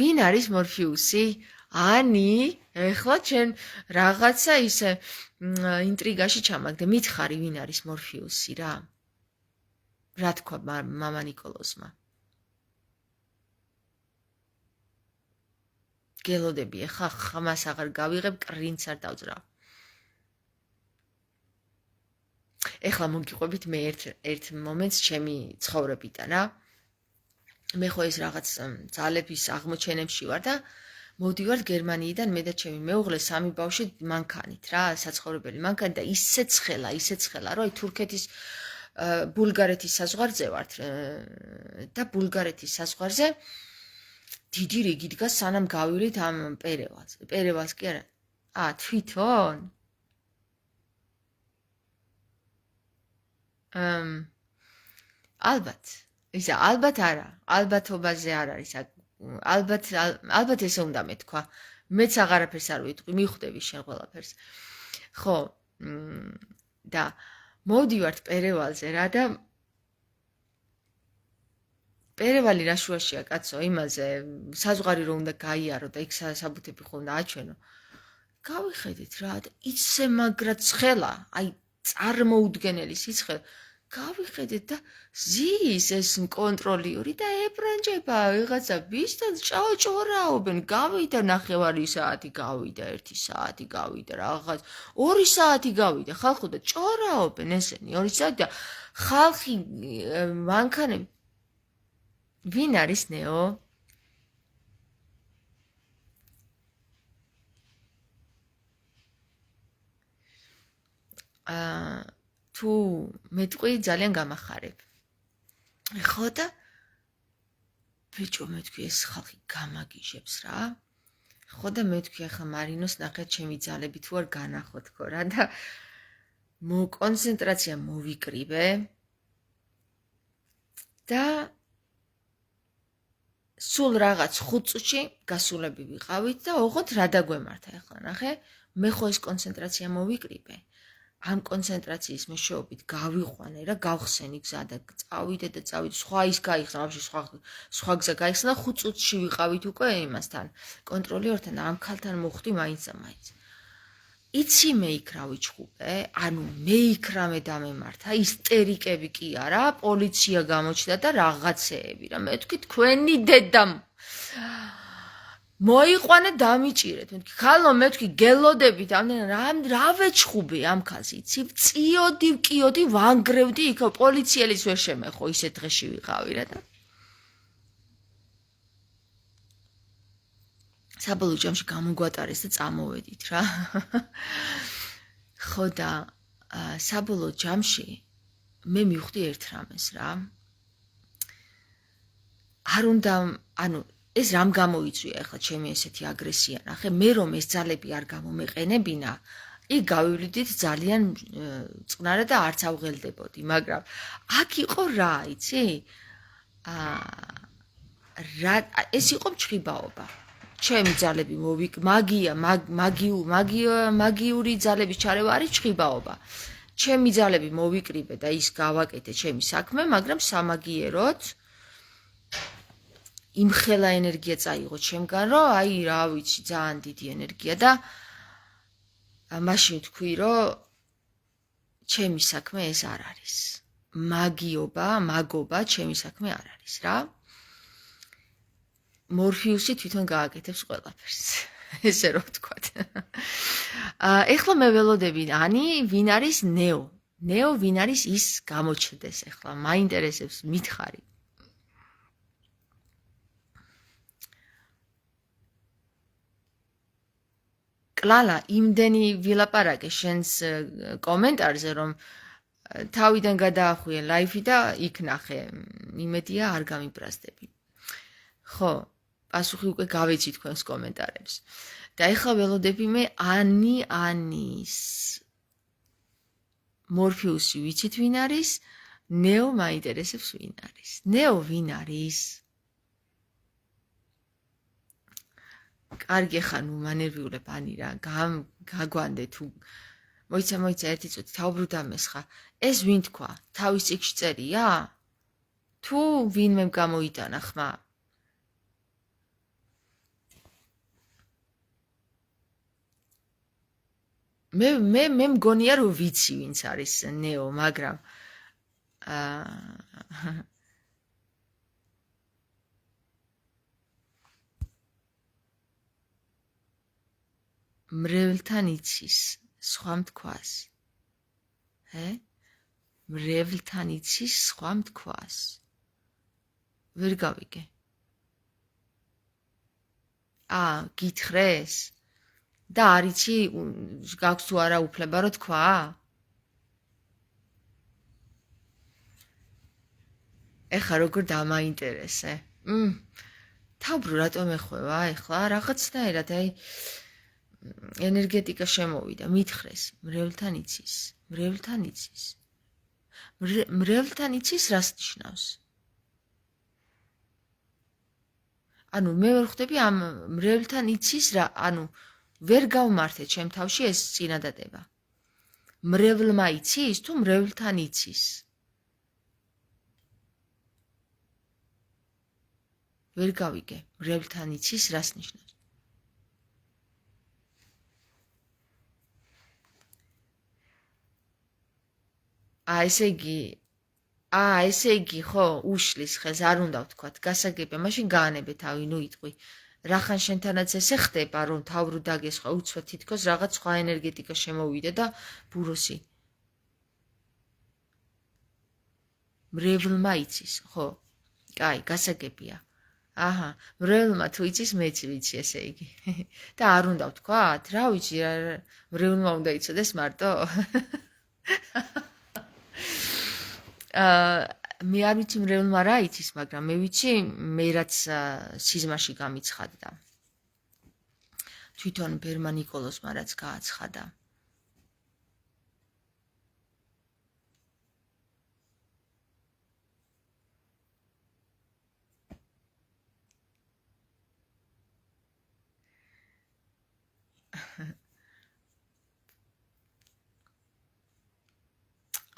A: ვინ არის მორფიუსი? ანი, ეხლა ჩვენ რაღაცა ისე ინტრიგაში ჩამაგდე. მითხარი ვინ არის მორფიუსი რა? რა თქვა მამა ნიკოლოზმა? გელოდები ეხლა ხმას აღარ გავიღებ, კრინც არ დავძრავ. ეხლა მოგიყვებით მე ერთ მომენტს ჩემი ცხოვრებიდან რა. მე ხო ეს რაღაც ძალების აღმოჩენებში ვარ და მოვდივარ გერმანიიდან მე და ჩემი მეუღლე სამი ბავშვი მანქანით რა, საცხოვრებელი მანქანი და ისე ცხელა, რომ აი თურქეთის ბულგარეთის საზღვარზე ვართ და ბულგარეთის საზღვარზე დიდი რიგი დგას სანამ გავივლით ამ პერევალს. პერევალს კი არა. თვითონ? ალბათ. ისა ალბათ არა, ალბათობაზე არ არის. ალბათ ესე უნდა მეთქვა. მეც აღარაფერს არ ვიტყვი, მიხვდები შენ ყველაფერს. ხო, და მოვდივართ პერევალზე რა და პერევალი რა შუაშია კაცო, იმაზე საზღვარი რომ უნდა გაიარო და იქ საბუთები ხო უნდა აჩვენო. გავიხედით რა და ისე მაგრა ცხელა, აი წარმოუდგენელი სიცხე გავიხედეთ და ზის ეს კონტროლიური და ებრანჯება ვიღაცა ბისთან ჭორაობენ. გავიდა 9 საათი, გავიდა 1 საათი, გავიდა რაღაც 2 საათი გავიდა ხალხო და ჭორაობენ ესენი 2 საათი და ხალხი მანქანები ვინ არის ნეო? თუ მეტყვი ძალიან გამახარებ. ხო და ბიჭო მეთქვი ეს ხალხი გამაგიჟებს რა. ხო და მეთქვი ახლა მარინოს ნახეთ ჩემი ძალები თუ არ განახოთ ხო რა და კონცენტრაცია მოვიკრიბე და სულ რაღაც 5 წუთში გასულები ვიყავით და ოღონდ რა დაგვემართა ახლა ნახე მე ხო ეს კონცენტრაცია მოვიკრიბე ამ კონცენტრაციის მეშვეობით გავიყვანე რა გავხსენი გზა და წავიდე და წავიდე სხვა ის გაიხსნა ვაფშე სხვა გზა გაიხსნა 5 წუთში ვიყავით უკვე იმასთან კონტროლერთან ამ ქალთან მოხვდი მაინც იცი მე იქ რა ვიჩხუბე ანუ მე იქ რამე დამემართა ისტერიკები კი არა პოლიცია გამოჩნდა და რაღაცეები რა მე თქვი თქვენი დედა მოიყვანე დამიჭირეთ. მეთქი ხალო მეთქი გელოდებით ამდენ რა ვეჩხუბი ამ ხალს იცი წიოდი ვკიოდი ვანგრევდი იქ პოლიციელის ვერ შემეხო ისეთ დღეში ვიყავი რა და საბოლოო ჯამში გამოგვატარეს და წამოვედით რა ხო და საბოლოო ჯამში მე მივხვდი ერთ რამეს რა არ უნდა ანუ ეს რამ გამოიწვია ახლა ჩემი ესეთი აგრესია ნახე მე რომ ეს ძალები არ გამომეყენებინა იქ გავივლიდით ძალიან წყნარად და არც ავღელდებოდი მაგრამ აქ იყო რა იცი რა ეს იყო მჭრიბაობა ჩემი ძალები მაგიური ძალების ჩარევა არის მჭრიბაობა ჩემი ძალები მოვიკრიბე და ის გავაკეთე ჩემი საქმე მაგრამ სამაგიეროდ იმხელა ენერგია წაიღო ჩემგან რომ აი რა ვიცი ძალიან დიდი ენერგია და მაშინ თქვი რომ ჩემი საქმე ეს არ არის მაგობა ჩემი საქმე არ არის რა მორფიუსი თვითონ გააკეთებს ყველაფერს ესე რომ ვთქვათ ეხლა მე ველოდები ანი ვინ არის ნეო ვინ არის ის გამოჩნდეს ეხლა მაინტერესებს მითხარი კლალა იმდენი ვილაპარაკე შენს კომენტარზე რომ თავიდან გადაახვიე ლაიფი და იქ ნახე იმედია არ გამიბრაზდები ხო პასუხი უკვე გავეცი თქვენს კომენტარებს და ეხლა ველოდები მე ანის მორფიუსი ვიცით ვინ არის ნეო მაინტერესებს ვინ არის ნეო ვინ არის კარგი ხან უმანერვიულებ ანი რა გაგვანდე თუ მოიცა ერთი წუთი თავბრუდა მესხა ეს ვინ თქვა თავის წიგნში წერია თუ ვინმე გამოიტანა ხმა მე მგონია რომ ვიცი ვინც არის ნეო მაგრამ მრევლთან იცის სხვა მთქვას მრევლთან იცის სხვა მთქვას ვერ გავიგე გითხრეს და არიცი გაქვს თუ არა უფლება რომ თქვა ეხლა როგორ დამაინტერესე თავბრუ რატომ ეხვევა ეხლა რაღაცნაირად აი ენერგეტიკა შემოვიდა მითხრეს მრევლთან იცის რას ნიშნავს ანუ მე ვერ ხვდები ამ მრევლთან იცის რა ანუ ვერ გავმართე ჩემ თავში ეს წინადადება მრევლმა იცის თუ მრევლთან იცის ვერ გავიგე მრევლთან იცის რას ნიშნავს ესე იგი ხო უშლის ხელს არ უნდა ვთქვათ გასაგებია მაშინ გაანებე თავი ნუ იტყვი რახან შენთანაც ესე ხდება რომ თავრუ დაგესხვა უცბად თითქოს რაღაც სხვა ენერგეტიკა შემოვიდა და ბუროსი მრევლმა იცის ხო კაი გასაგებია აჰა მრევლმა თუ იცის მეც ვიცი ესე იგი და არ უნდა ვთქვათ რა ვიცი მრევლმა უნდა იცოდეს მარტო მე არ ვიცი მრევლმა რა იცის მაგრამ მე ვიცი მე რაც სიზმარში გამიცხადდა თვითონ ბერმა ნიკოლოსმა რაც გააცხადა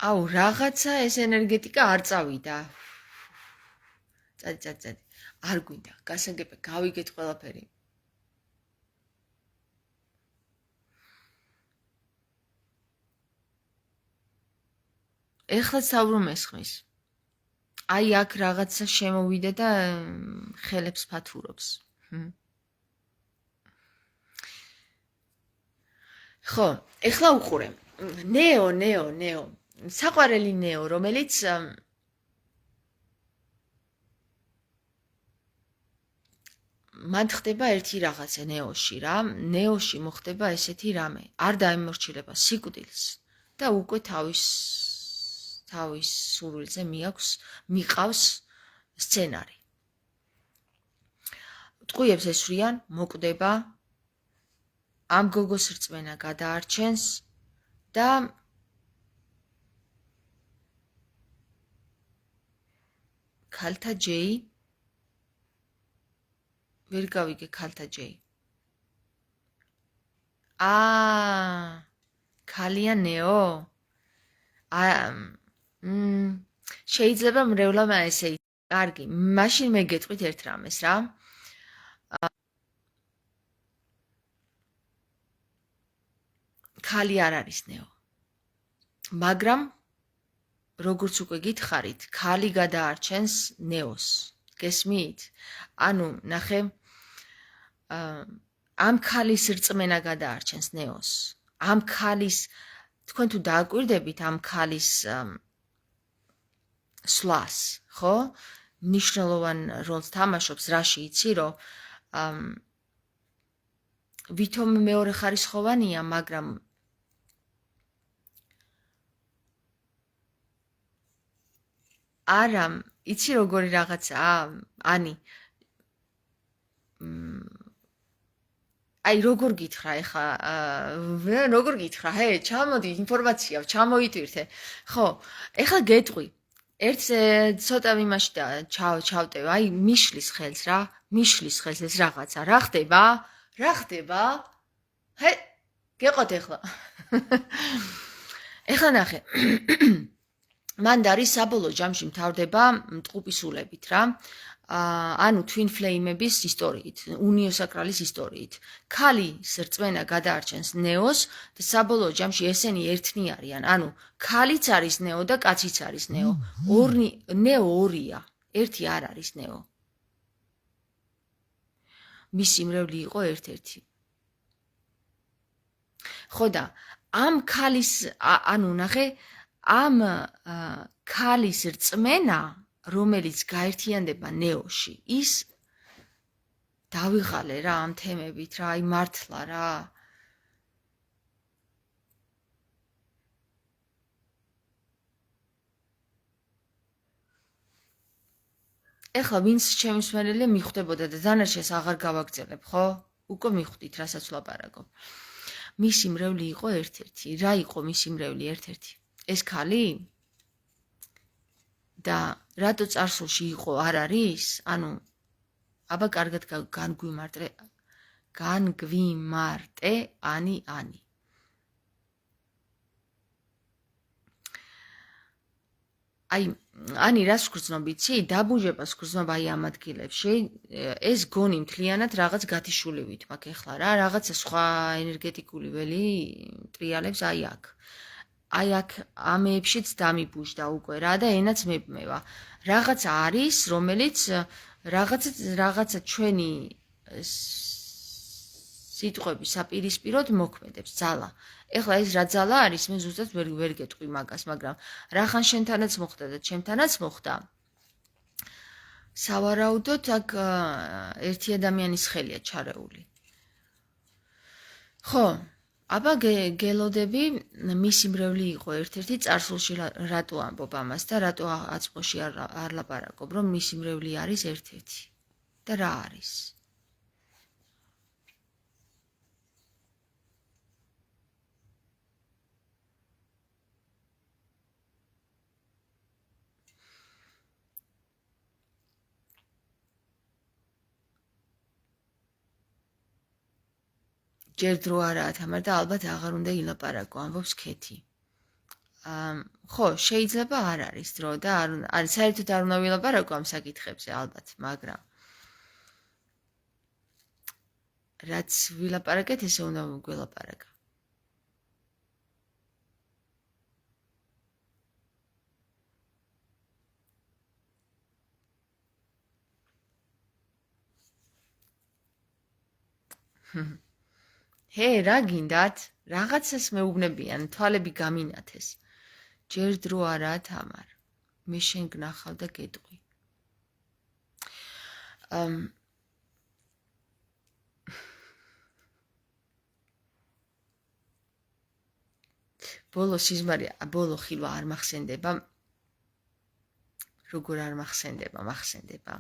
A: აუ რაღაცა ეს ენერგეტიკა არ წავიდა წადი არ გვინდა გასაგებია გავიგეთ ყველაფერი ეხლა საუბრობ ესხმის აი აქ რაღაცა შემოვიდა და ხელებს ფათურობს ხო, ეხლა უყურე. ნეო. საყვარელი ნეო, რომელიც მან ხდება ერთი რაღაცა ნეოში რა. ნეოში მოხდება ესეთი რამე. არ დაემორჩილება სიკვდილს და უკვე თავის სურვილზე მიყავს სცენარი. ტყუებს ესვრიან, მოკვდება, ამ გოგოს რწმენა გადაარჩენს და ქალთა ჯეი ვერ გავიგე ქალთა ჯეი. ქალია ნეო? შეიძლება მრევლობა ესე კარგი, მაშინ მე გეტყვით ერთ რამეს რა. ქალი არ არის ნეო. მაგრამ როგორც უკვე გითხარით, ქალი გადაარჩენს ნეოს. გესმით? ანუ ნახე, ამ ქალის რწმენა გადაარჩენს ნეოს. ამ ქალის თქვენ თუ დააკვირდებით ამ ქალის სვლას, ხო? მნიშვნელოვან როლს თამაშობს, რაში იცი, რომ ვითომ მეორე ხარისხოვანია, მაგრამ არა, იცი როგორი რაღაცაა, ანი. აი როგორ გითხრა ეხა, როგორ გითხრა, ჰე, ჩამოდი ინფორმაცია, ჩამოიტვირთე. ხო, ეხლა გეტყვი. ერთ ცოტა იმაში და ჩავტევ, აი მიშლის ხელს რა, მიშლის ხელს ეს რაღაცა, რა ხდება? ჰე, გეყოთ ეხლა. ეხლა ნახე. მანდარი საბოლოო ჯამში მთავრდება მტყუპისულებით რა. ანუ twin flame-ების ისტორიით, უნიოსაკრალის ისტორიით. ქალის რწმენა გადაარჩენს ნეოს და საბოლოო ჯამში ესენი ერთნი არიან. ანუ ქალიც არის ნეო და კაციც არის ნეო. ნეო ორია, ერთი არ არის ნეო. მისი მრევლი იყო ერთ-ერთი. ხო და ამ ქალის, ანუ ნახე, ამ ქალის რწმენა, რომელიც გაერთიანდება ნეოში, ის დავიღალე რა ამ თემებით რა, აი მართლა რა. ეხლა ვინც ჩემი მსმენელია მიხვდებოდა და დანარჩენს აღარ გავაგრძელებ, ხო? უკვე მიხვდით, რასაც ვლაპარაკობ. მისი მრევლი იყო ერთ-ერთი. რა იყო მისი მრევლი ერთ-ერთი? ეს ქალი? და რატო წარსულში იყო არ არის? ანუ აბა კარგად განგვიმარტე ანი. აი, ანი რას ვგრძნობ იცი? დაბუჟებას ვგრძნობ აი ამ ადგილებში. ეს გონი მთლიანად რაღაც გათიშულივით მაქვს ეხლა რა, რაღაცა სხვა ენერგეტიკული ველი ტრიალებს აი აქ. აი აქ ამეებშიც დამიბუჟდა უკვე რა და ენაც მებმევა. რაღაც არის, რომელიც რაღაცა ჩვენი სიტყვების საპირისპიროდ მოქმედებს ძალა. ეხლა ეს რა ძალა არის, მე ზუსტად ვერ გეტყვი მაგას, მაგრამ რახან შენთანაც მოხდა და ჩემთანაც მოხდა. სავარაუდოდ აქ ერთი ადამიანის ხელია ჩარეული. ხო, აბა გელოდები, მისი მრევლი იყო ერთ-ერთი, წარსულში რატო ამბობ ამას და რატო აწმყოში არ ლაპარაკობ, რომ მისი მრევლი არის ერთ-ერთი და რა არის? ჯერ დრო არაა თამარ და ალბათ აღარ უნდა ილაპარაკო, ამბობს ქეთი. ხო, შეიძლება არ არის დრო და საერთოდ არ უნდა ვილაპარაკო ამ საკითხებზე ალბათ, მაგრამ რაც ვილაპარაკეთ, ესე უნდა გველაპარაკა. ჰე, რა გინდათ? Რაღაცას მეუბნებიან, თვალები გამინათეს. ჯერ დრო არაა თამარ. მე შენ გნახავ და გეტყვი. ბოლო სიზმარი, ბოლო ხილვა არ მახსენდება. როგორ არ მახსენდება.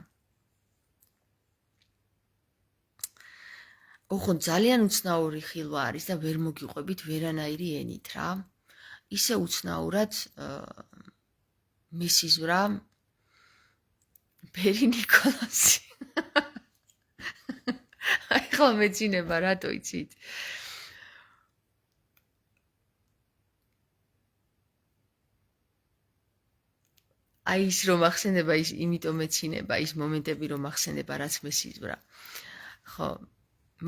A: ოღონდ ძალიან უცნაური ხილვა არის და ვერ მოგიყვებით ვერანაირი ენით რა. ისე უცნაურად მისიზვრა ბერი ნიკოლასი. აი ხო მეძინება რატო იცით? აი ის რომ ახსენდება ის იმიტომ მეცინება ის მომენტები რომ ახსენდება რაც მესიზვრა. ხო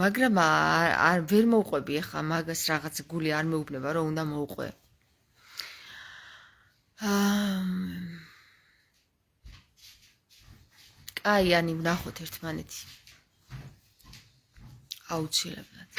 A: მაგრამ არ ვერ მოვყვები ახლა მაგას რაღაც გული არ მეუბნება რომ უნდა მოვყვე. აი ანი ვნახოთ ერთმანეთი. აუცილებლად.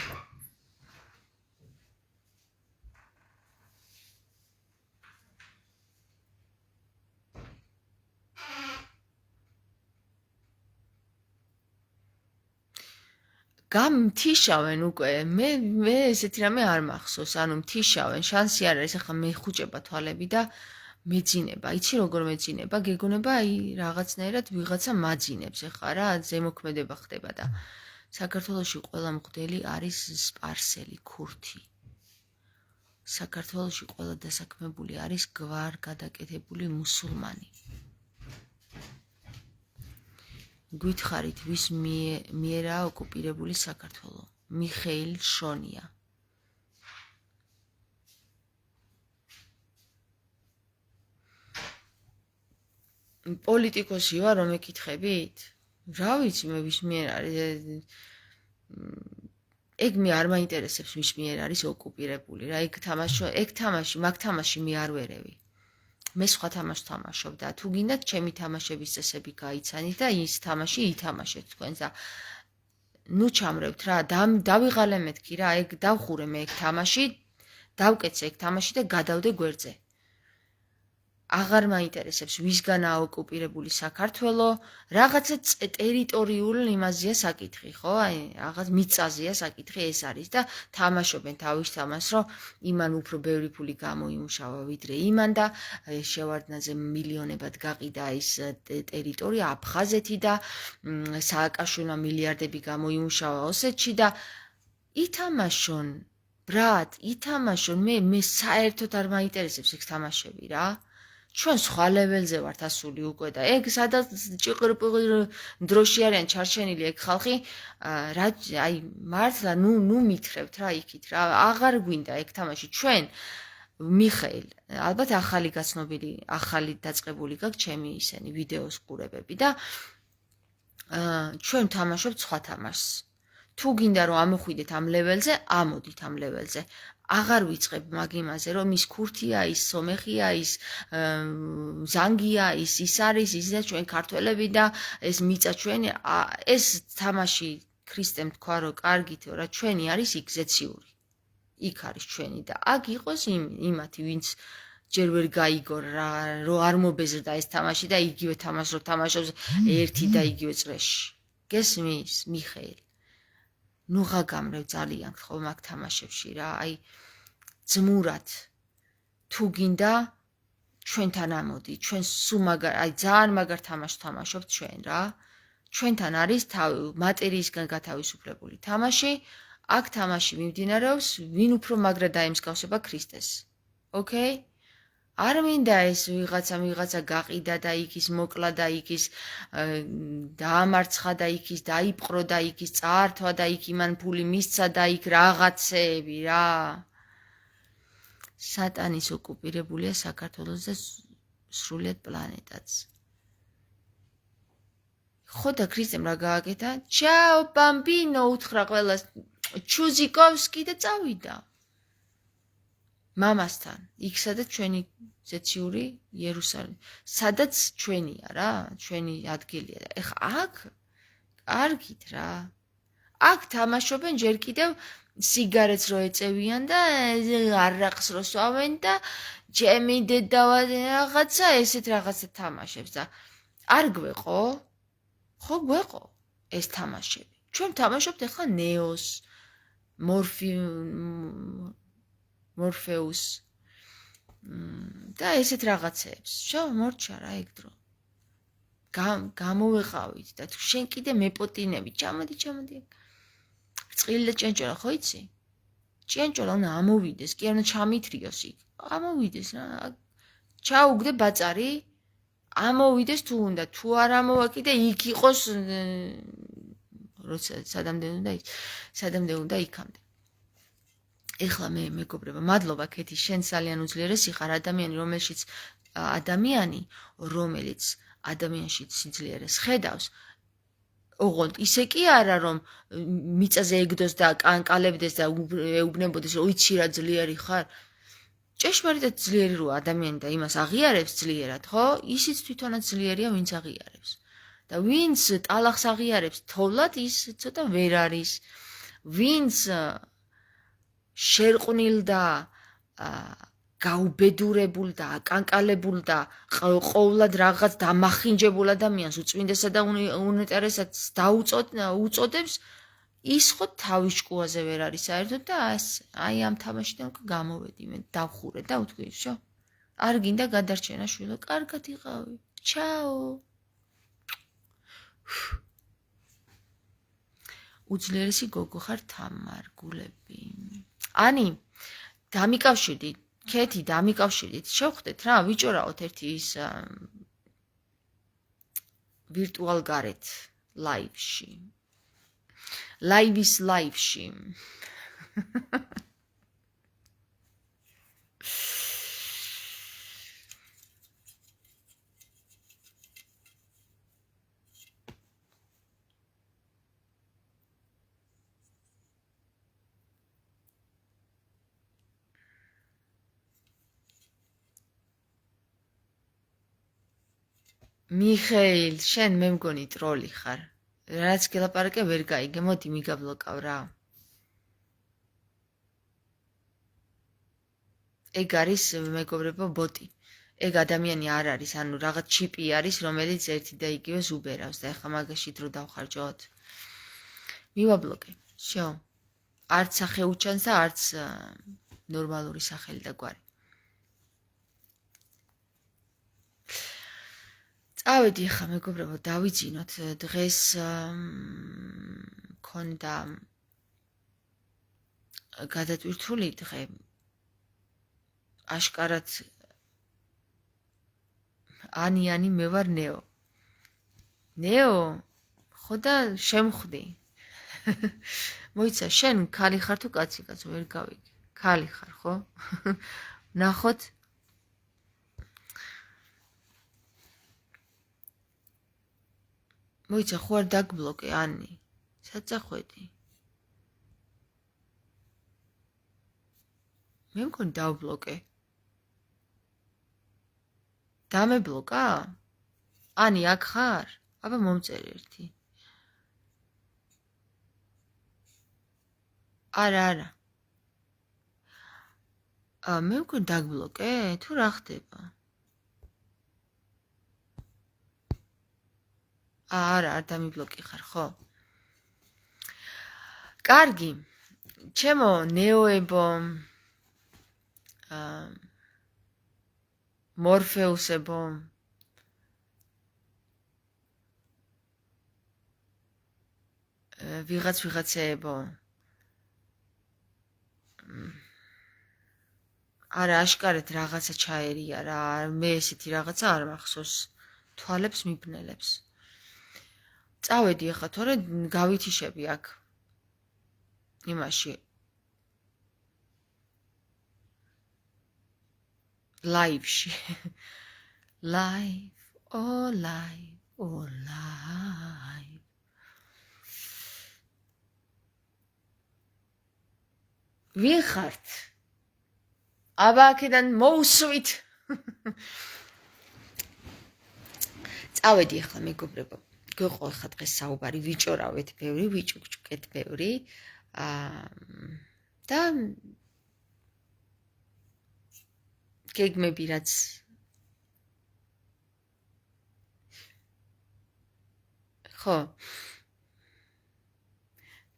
A: გამთიშავენ უკვე მე ესეთი რამე არ მახსოვს ანუ მთიშავენ შანსი არ არის ახლა მეხუჭება თვალები და მეძინება იცი როგორ მეძინება გეგონება აი რაღაცნაირად ვიღაცა მაძინებს ახლა რა ზემოქმედება ხდება და საქართველოში ყველა მღვდელი არის სპარსელი ქურთი საქართველოში ყველა დასაქმებული არის გვარ გადაკეთებული მუსულმანი გითხარით ვის მიერაა ოკუპირებული საქართველო მიხეილ შონია პოლიტიკოსი ვარ რომ ეკითხებით რა ვიცი მე ვის მიერ არის ეგ მე არ მაინტერესებს ვის მიერ არის ოკუპირებული რა ეგ თამაში მაგ თამაში მე არ ვერევი მე სხვა თამაშს თამაშობ და თუ გინდათ ჩემი თამაშების წესები გაიცანით და ის თამაში ითამაშეთ თქვენს და ნუ ჩამრევთ რა დავიღალე მეთქი რა ეგ დავხურე მე ეგ თამაში დავკეცე ეგ თამაში და გადავდე გვერდზე აღარ მაინტერესებს ვისგანაა ოკუპირებული საქართველო რაღაცა ტერიტორიულ იმაზეა საკითხი ხო აი რაღაც მიწაზეა საკითხი ეს არის და თამაშობენ თავის თამაშს რომ იმან უფრო ბევრი ფული გამოიმუშავა ვიდრე იმან და შევარდნაძე მილიონებად გაყიდა ის ტერიტორია აფხაზეთი და სააკაშვილმა მილიარდები გამოიმუშავა ოსეთში და ითამაშონ ბრატ ითამაშონ მე საერთოდ არ მაინტერესებს ეგ თამაშები რა ჩვენ სხვა ლეველზე ვართ ასული უკვე და ეგ სადაც ჭიყრპიღი დროში არიან ჩარჩენილი ეგ ხალხი რა აი მართლა ნუ მითხრევთ რა იქით რა აღარ გვინდა ეგ თამაში ჩვენ მიხეილ ალბათ ახალი გაცნობილი ახალი დაწყებული გაქვს ჩემი ისენი ვიდეოს ყურებები და ჩვენ თამაშობთ სხვა თამაშს თუ გინდა რომ ამოხვიდეთ ამ ლეველზე ამოდით ამ ლეველზე აღარ ვიწყებ მაგ იმაზე რომ ის ქურთია ის სომეხია ის ზანგია ის არის ის და ჩვენ ქართველები და ეს მიწა ჩვენი ეს თამაში ქრისტემ თქვა რომ კარგითო რა ჩვენი არის იქ ზეციური იქ არის ჩვენი და აქ იყოს იმათი ვინც ჯერ ვერ გაიგო რა რომ არ მობეზრდა ეს თამაში და იგივე თამაშს რო თამაშობს ერთი და იგივე წრეში გესმის მიხეილ ნუ ღაგამრევ ძალიან ხო მაგ თამაშებში რა აი ძმურად თუ გინდა ჩვენთან ამოდი ჩვენ სულ მაგარ აი ძალიან მაგარ თამაშს თამაშობთ ჩვენ რა ჩვენთან არის მატერიისგან გათავისუფლებული თამაში აქ თამაში მიმდინარეობს ვინ უფრო მაგრა დაემსგავსება ქრისტეს ოკეი არ მინდა ეს ვიღაცა გაყიდა და იქ ის მოკლა და იქ ის დაამარცხა და იქ ის დაიპყრო და იქ ის წაართვა და იქ იმან ფული მისცა და იქ რაღაცები რა სატანის ოკუპირებულია საქართველოს და სრულიად პლანეტაც ხო და ქრისტემ რა გააკეთა ჩაო ბამბინო უთხრა ყველას ჩუზიკოვსკი და წავიდა მამასთან იქ სადაც ჩვენი ზეციური იერუსალიმი სადაც ჩვენია რა ჩვენი ადგილია ეხა აქ კარგით რა აქ თამაშობენ ჯერ კიდევ სიგარეტს რო ეწევიან და არაყს რო სვავენ და ჩემი დედავა რაღაცა ესეთ რაღაცა თამაშებს და არ გვეყო? ხო გვეყო ეს თამაშები. ჩვენ თამაშობთ ახლა ნეოს, მორფეუს და ესეთ რაღაცებს. შო მორჩა რა ეგ დრო. გამოვეყავით და თუ შენ კიდე მეპოტინები, ჩამოდი. წყილი და ჭენჭოლა ხო იცი? ჭენჭოლა უნდა ამოვიდეს, კი არ უნდა ჩამithრიოს იქ. ამოვიდეს რა. ჩაუგდე ბაწარი, ამოვიდეს თუ უნდა, თუ არ ამოვა კიდე იქ იყოს როცა სადამდე უნდა იქამდე. ეხლა მე მეგობრებო, მადლობა ქეთი, შენ ძალიან უძლიერესი ხარ ადამიანი, რომელიც ადამიანში სიძლიერეს ხედავს. ოღონდ ისე კი არა რომ მიწაზე ეგდოს და კანკალებდეს და ეუბნებოდეს რომ იცი რა ძლიერი ხარ. ჭეშმარიტად ძლიერი რო ადამიანი და იმას აღიარებს ძლიერად, ხო? ისიც თვითონაც ძლიერია, ვინც აღიარებს. და ვინც ტალახს აღიარებს თოვლად, ის ცოტა ვერ არის. ვინც შერყვნილ და გაუბედურებულ და აკანკალებულ და ყოვლად რაღაც დამახინჯებულ ადამიანს უწმინდესად და უნეტარესად უწოდებს, ის ხო თავის ჭკუაზე ვერ არის საერთოდ და აი ამ თამაშიდან გამოვედი მე დავხურე და ვთქვი, შო. არ გინდა გადარჩენა შვილო, კარგად იყავი. ჩაო. უძლიერესი გოგო ხარ თამარ გულები. ანი, დამიკავშირდით, ქეთი, დამიკავშირდით. შევხვდეთ რა, ვიჭორაოთ ერთი ის ვირტუალ გარეთ ლაივში. ლაივში. მიხეილ, შენ მე მგონი ტროლი ხარ. რაც გელაპარაკე ვერ გაიგე, მოდი მიგაბლოკავ რა. ეგ არის მეგობრებო ბოტი. ეგ ადამიანი არ არის, ანუ რაღაც ჩიპი არის, რომელიც ერთი და იგივეს უბერავს და ეხლა მაგაში დრო დავხარჯოთ. მივაბლოკე. შო. არც სახე უჩანს და არც ნორმალური სახელი და გვარი. წავედი ახლა მეგობრებო, დავიძინოთ. დღეს მქონდა გადატვირთული დღე. აშკარად ანი მე ვარ ნეო. ნეო? ხო და შემხვდი. მოიცა, შენ ქალი ხარ თუ კაცი ვერ გავიგე. ქალი ხარ, ხო? ნახოთ. მოიცა, ხო არ დაგბლოკე, ანი. საწახვედი. მე მგონი დავბლოკე. დამებლოკა? ანი, აქ ხარ? აბა მომწერი ერთი. არა. მე მგონი დაგბლოკე? თუ რა ხდება? არა, არ დამიბლოკი ხარ, ხო? კარგი. ჩემო ნეოებო, მორფეუსებო, ვიღაცეებო. არა, აშკარად რაღაცა ჩაერია რა, მე ესეთი რაღაცა არ მახსოვს. თვალებს მიბნელებს. წავედი ახლა, თორე გავითიშები აქ. იმაში. ლაივში. Live, oh live, oh live. ვინ ხართ? აბა აქედან მოусვით. წავედი ახლა მეგობრებო. გეყო ახლა დღეს საუბარი, ვიჭორავეთ ბევრი, ვიჭუქჭუკეთ ბევრი. და გეგმები რაც ხო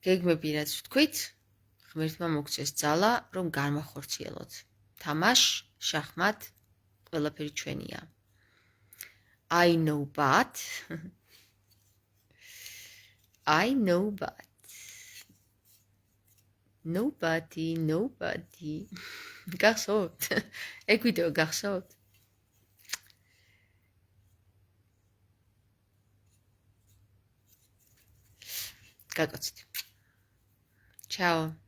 A: გეგმები რაც ვთქვით ღმერთმა მოგცეს ძალა რომ განვახორციელოთ თამაშ შახმატ ყველაფერი ჩვენია I know but nobody გახსოვთ ეგ ვიდეო გახსოვთ გაკოცეთ. Ciao.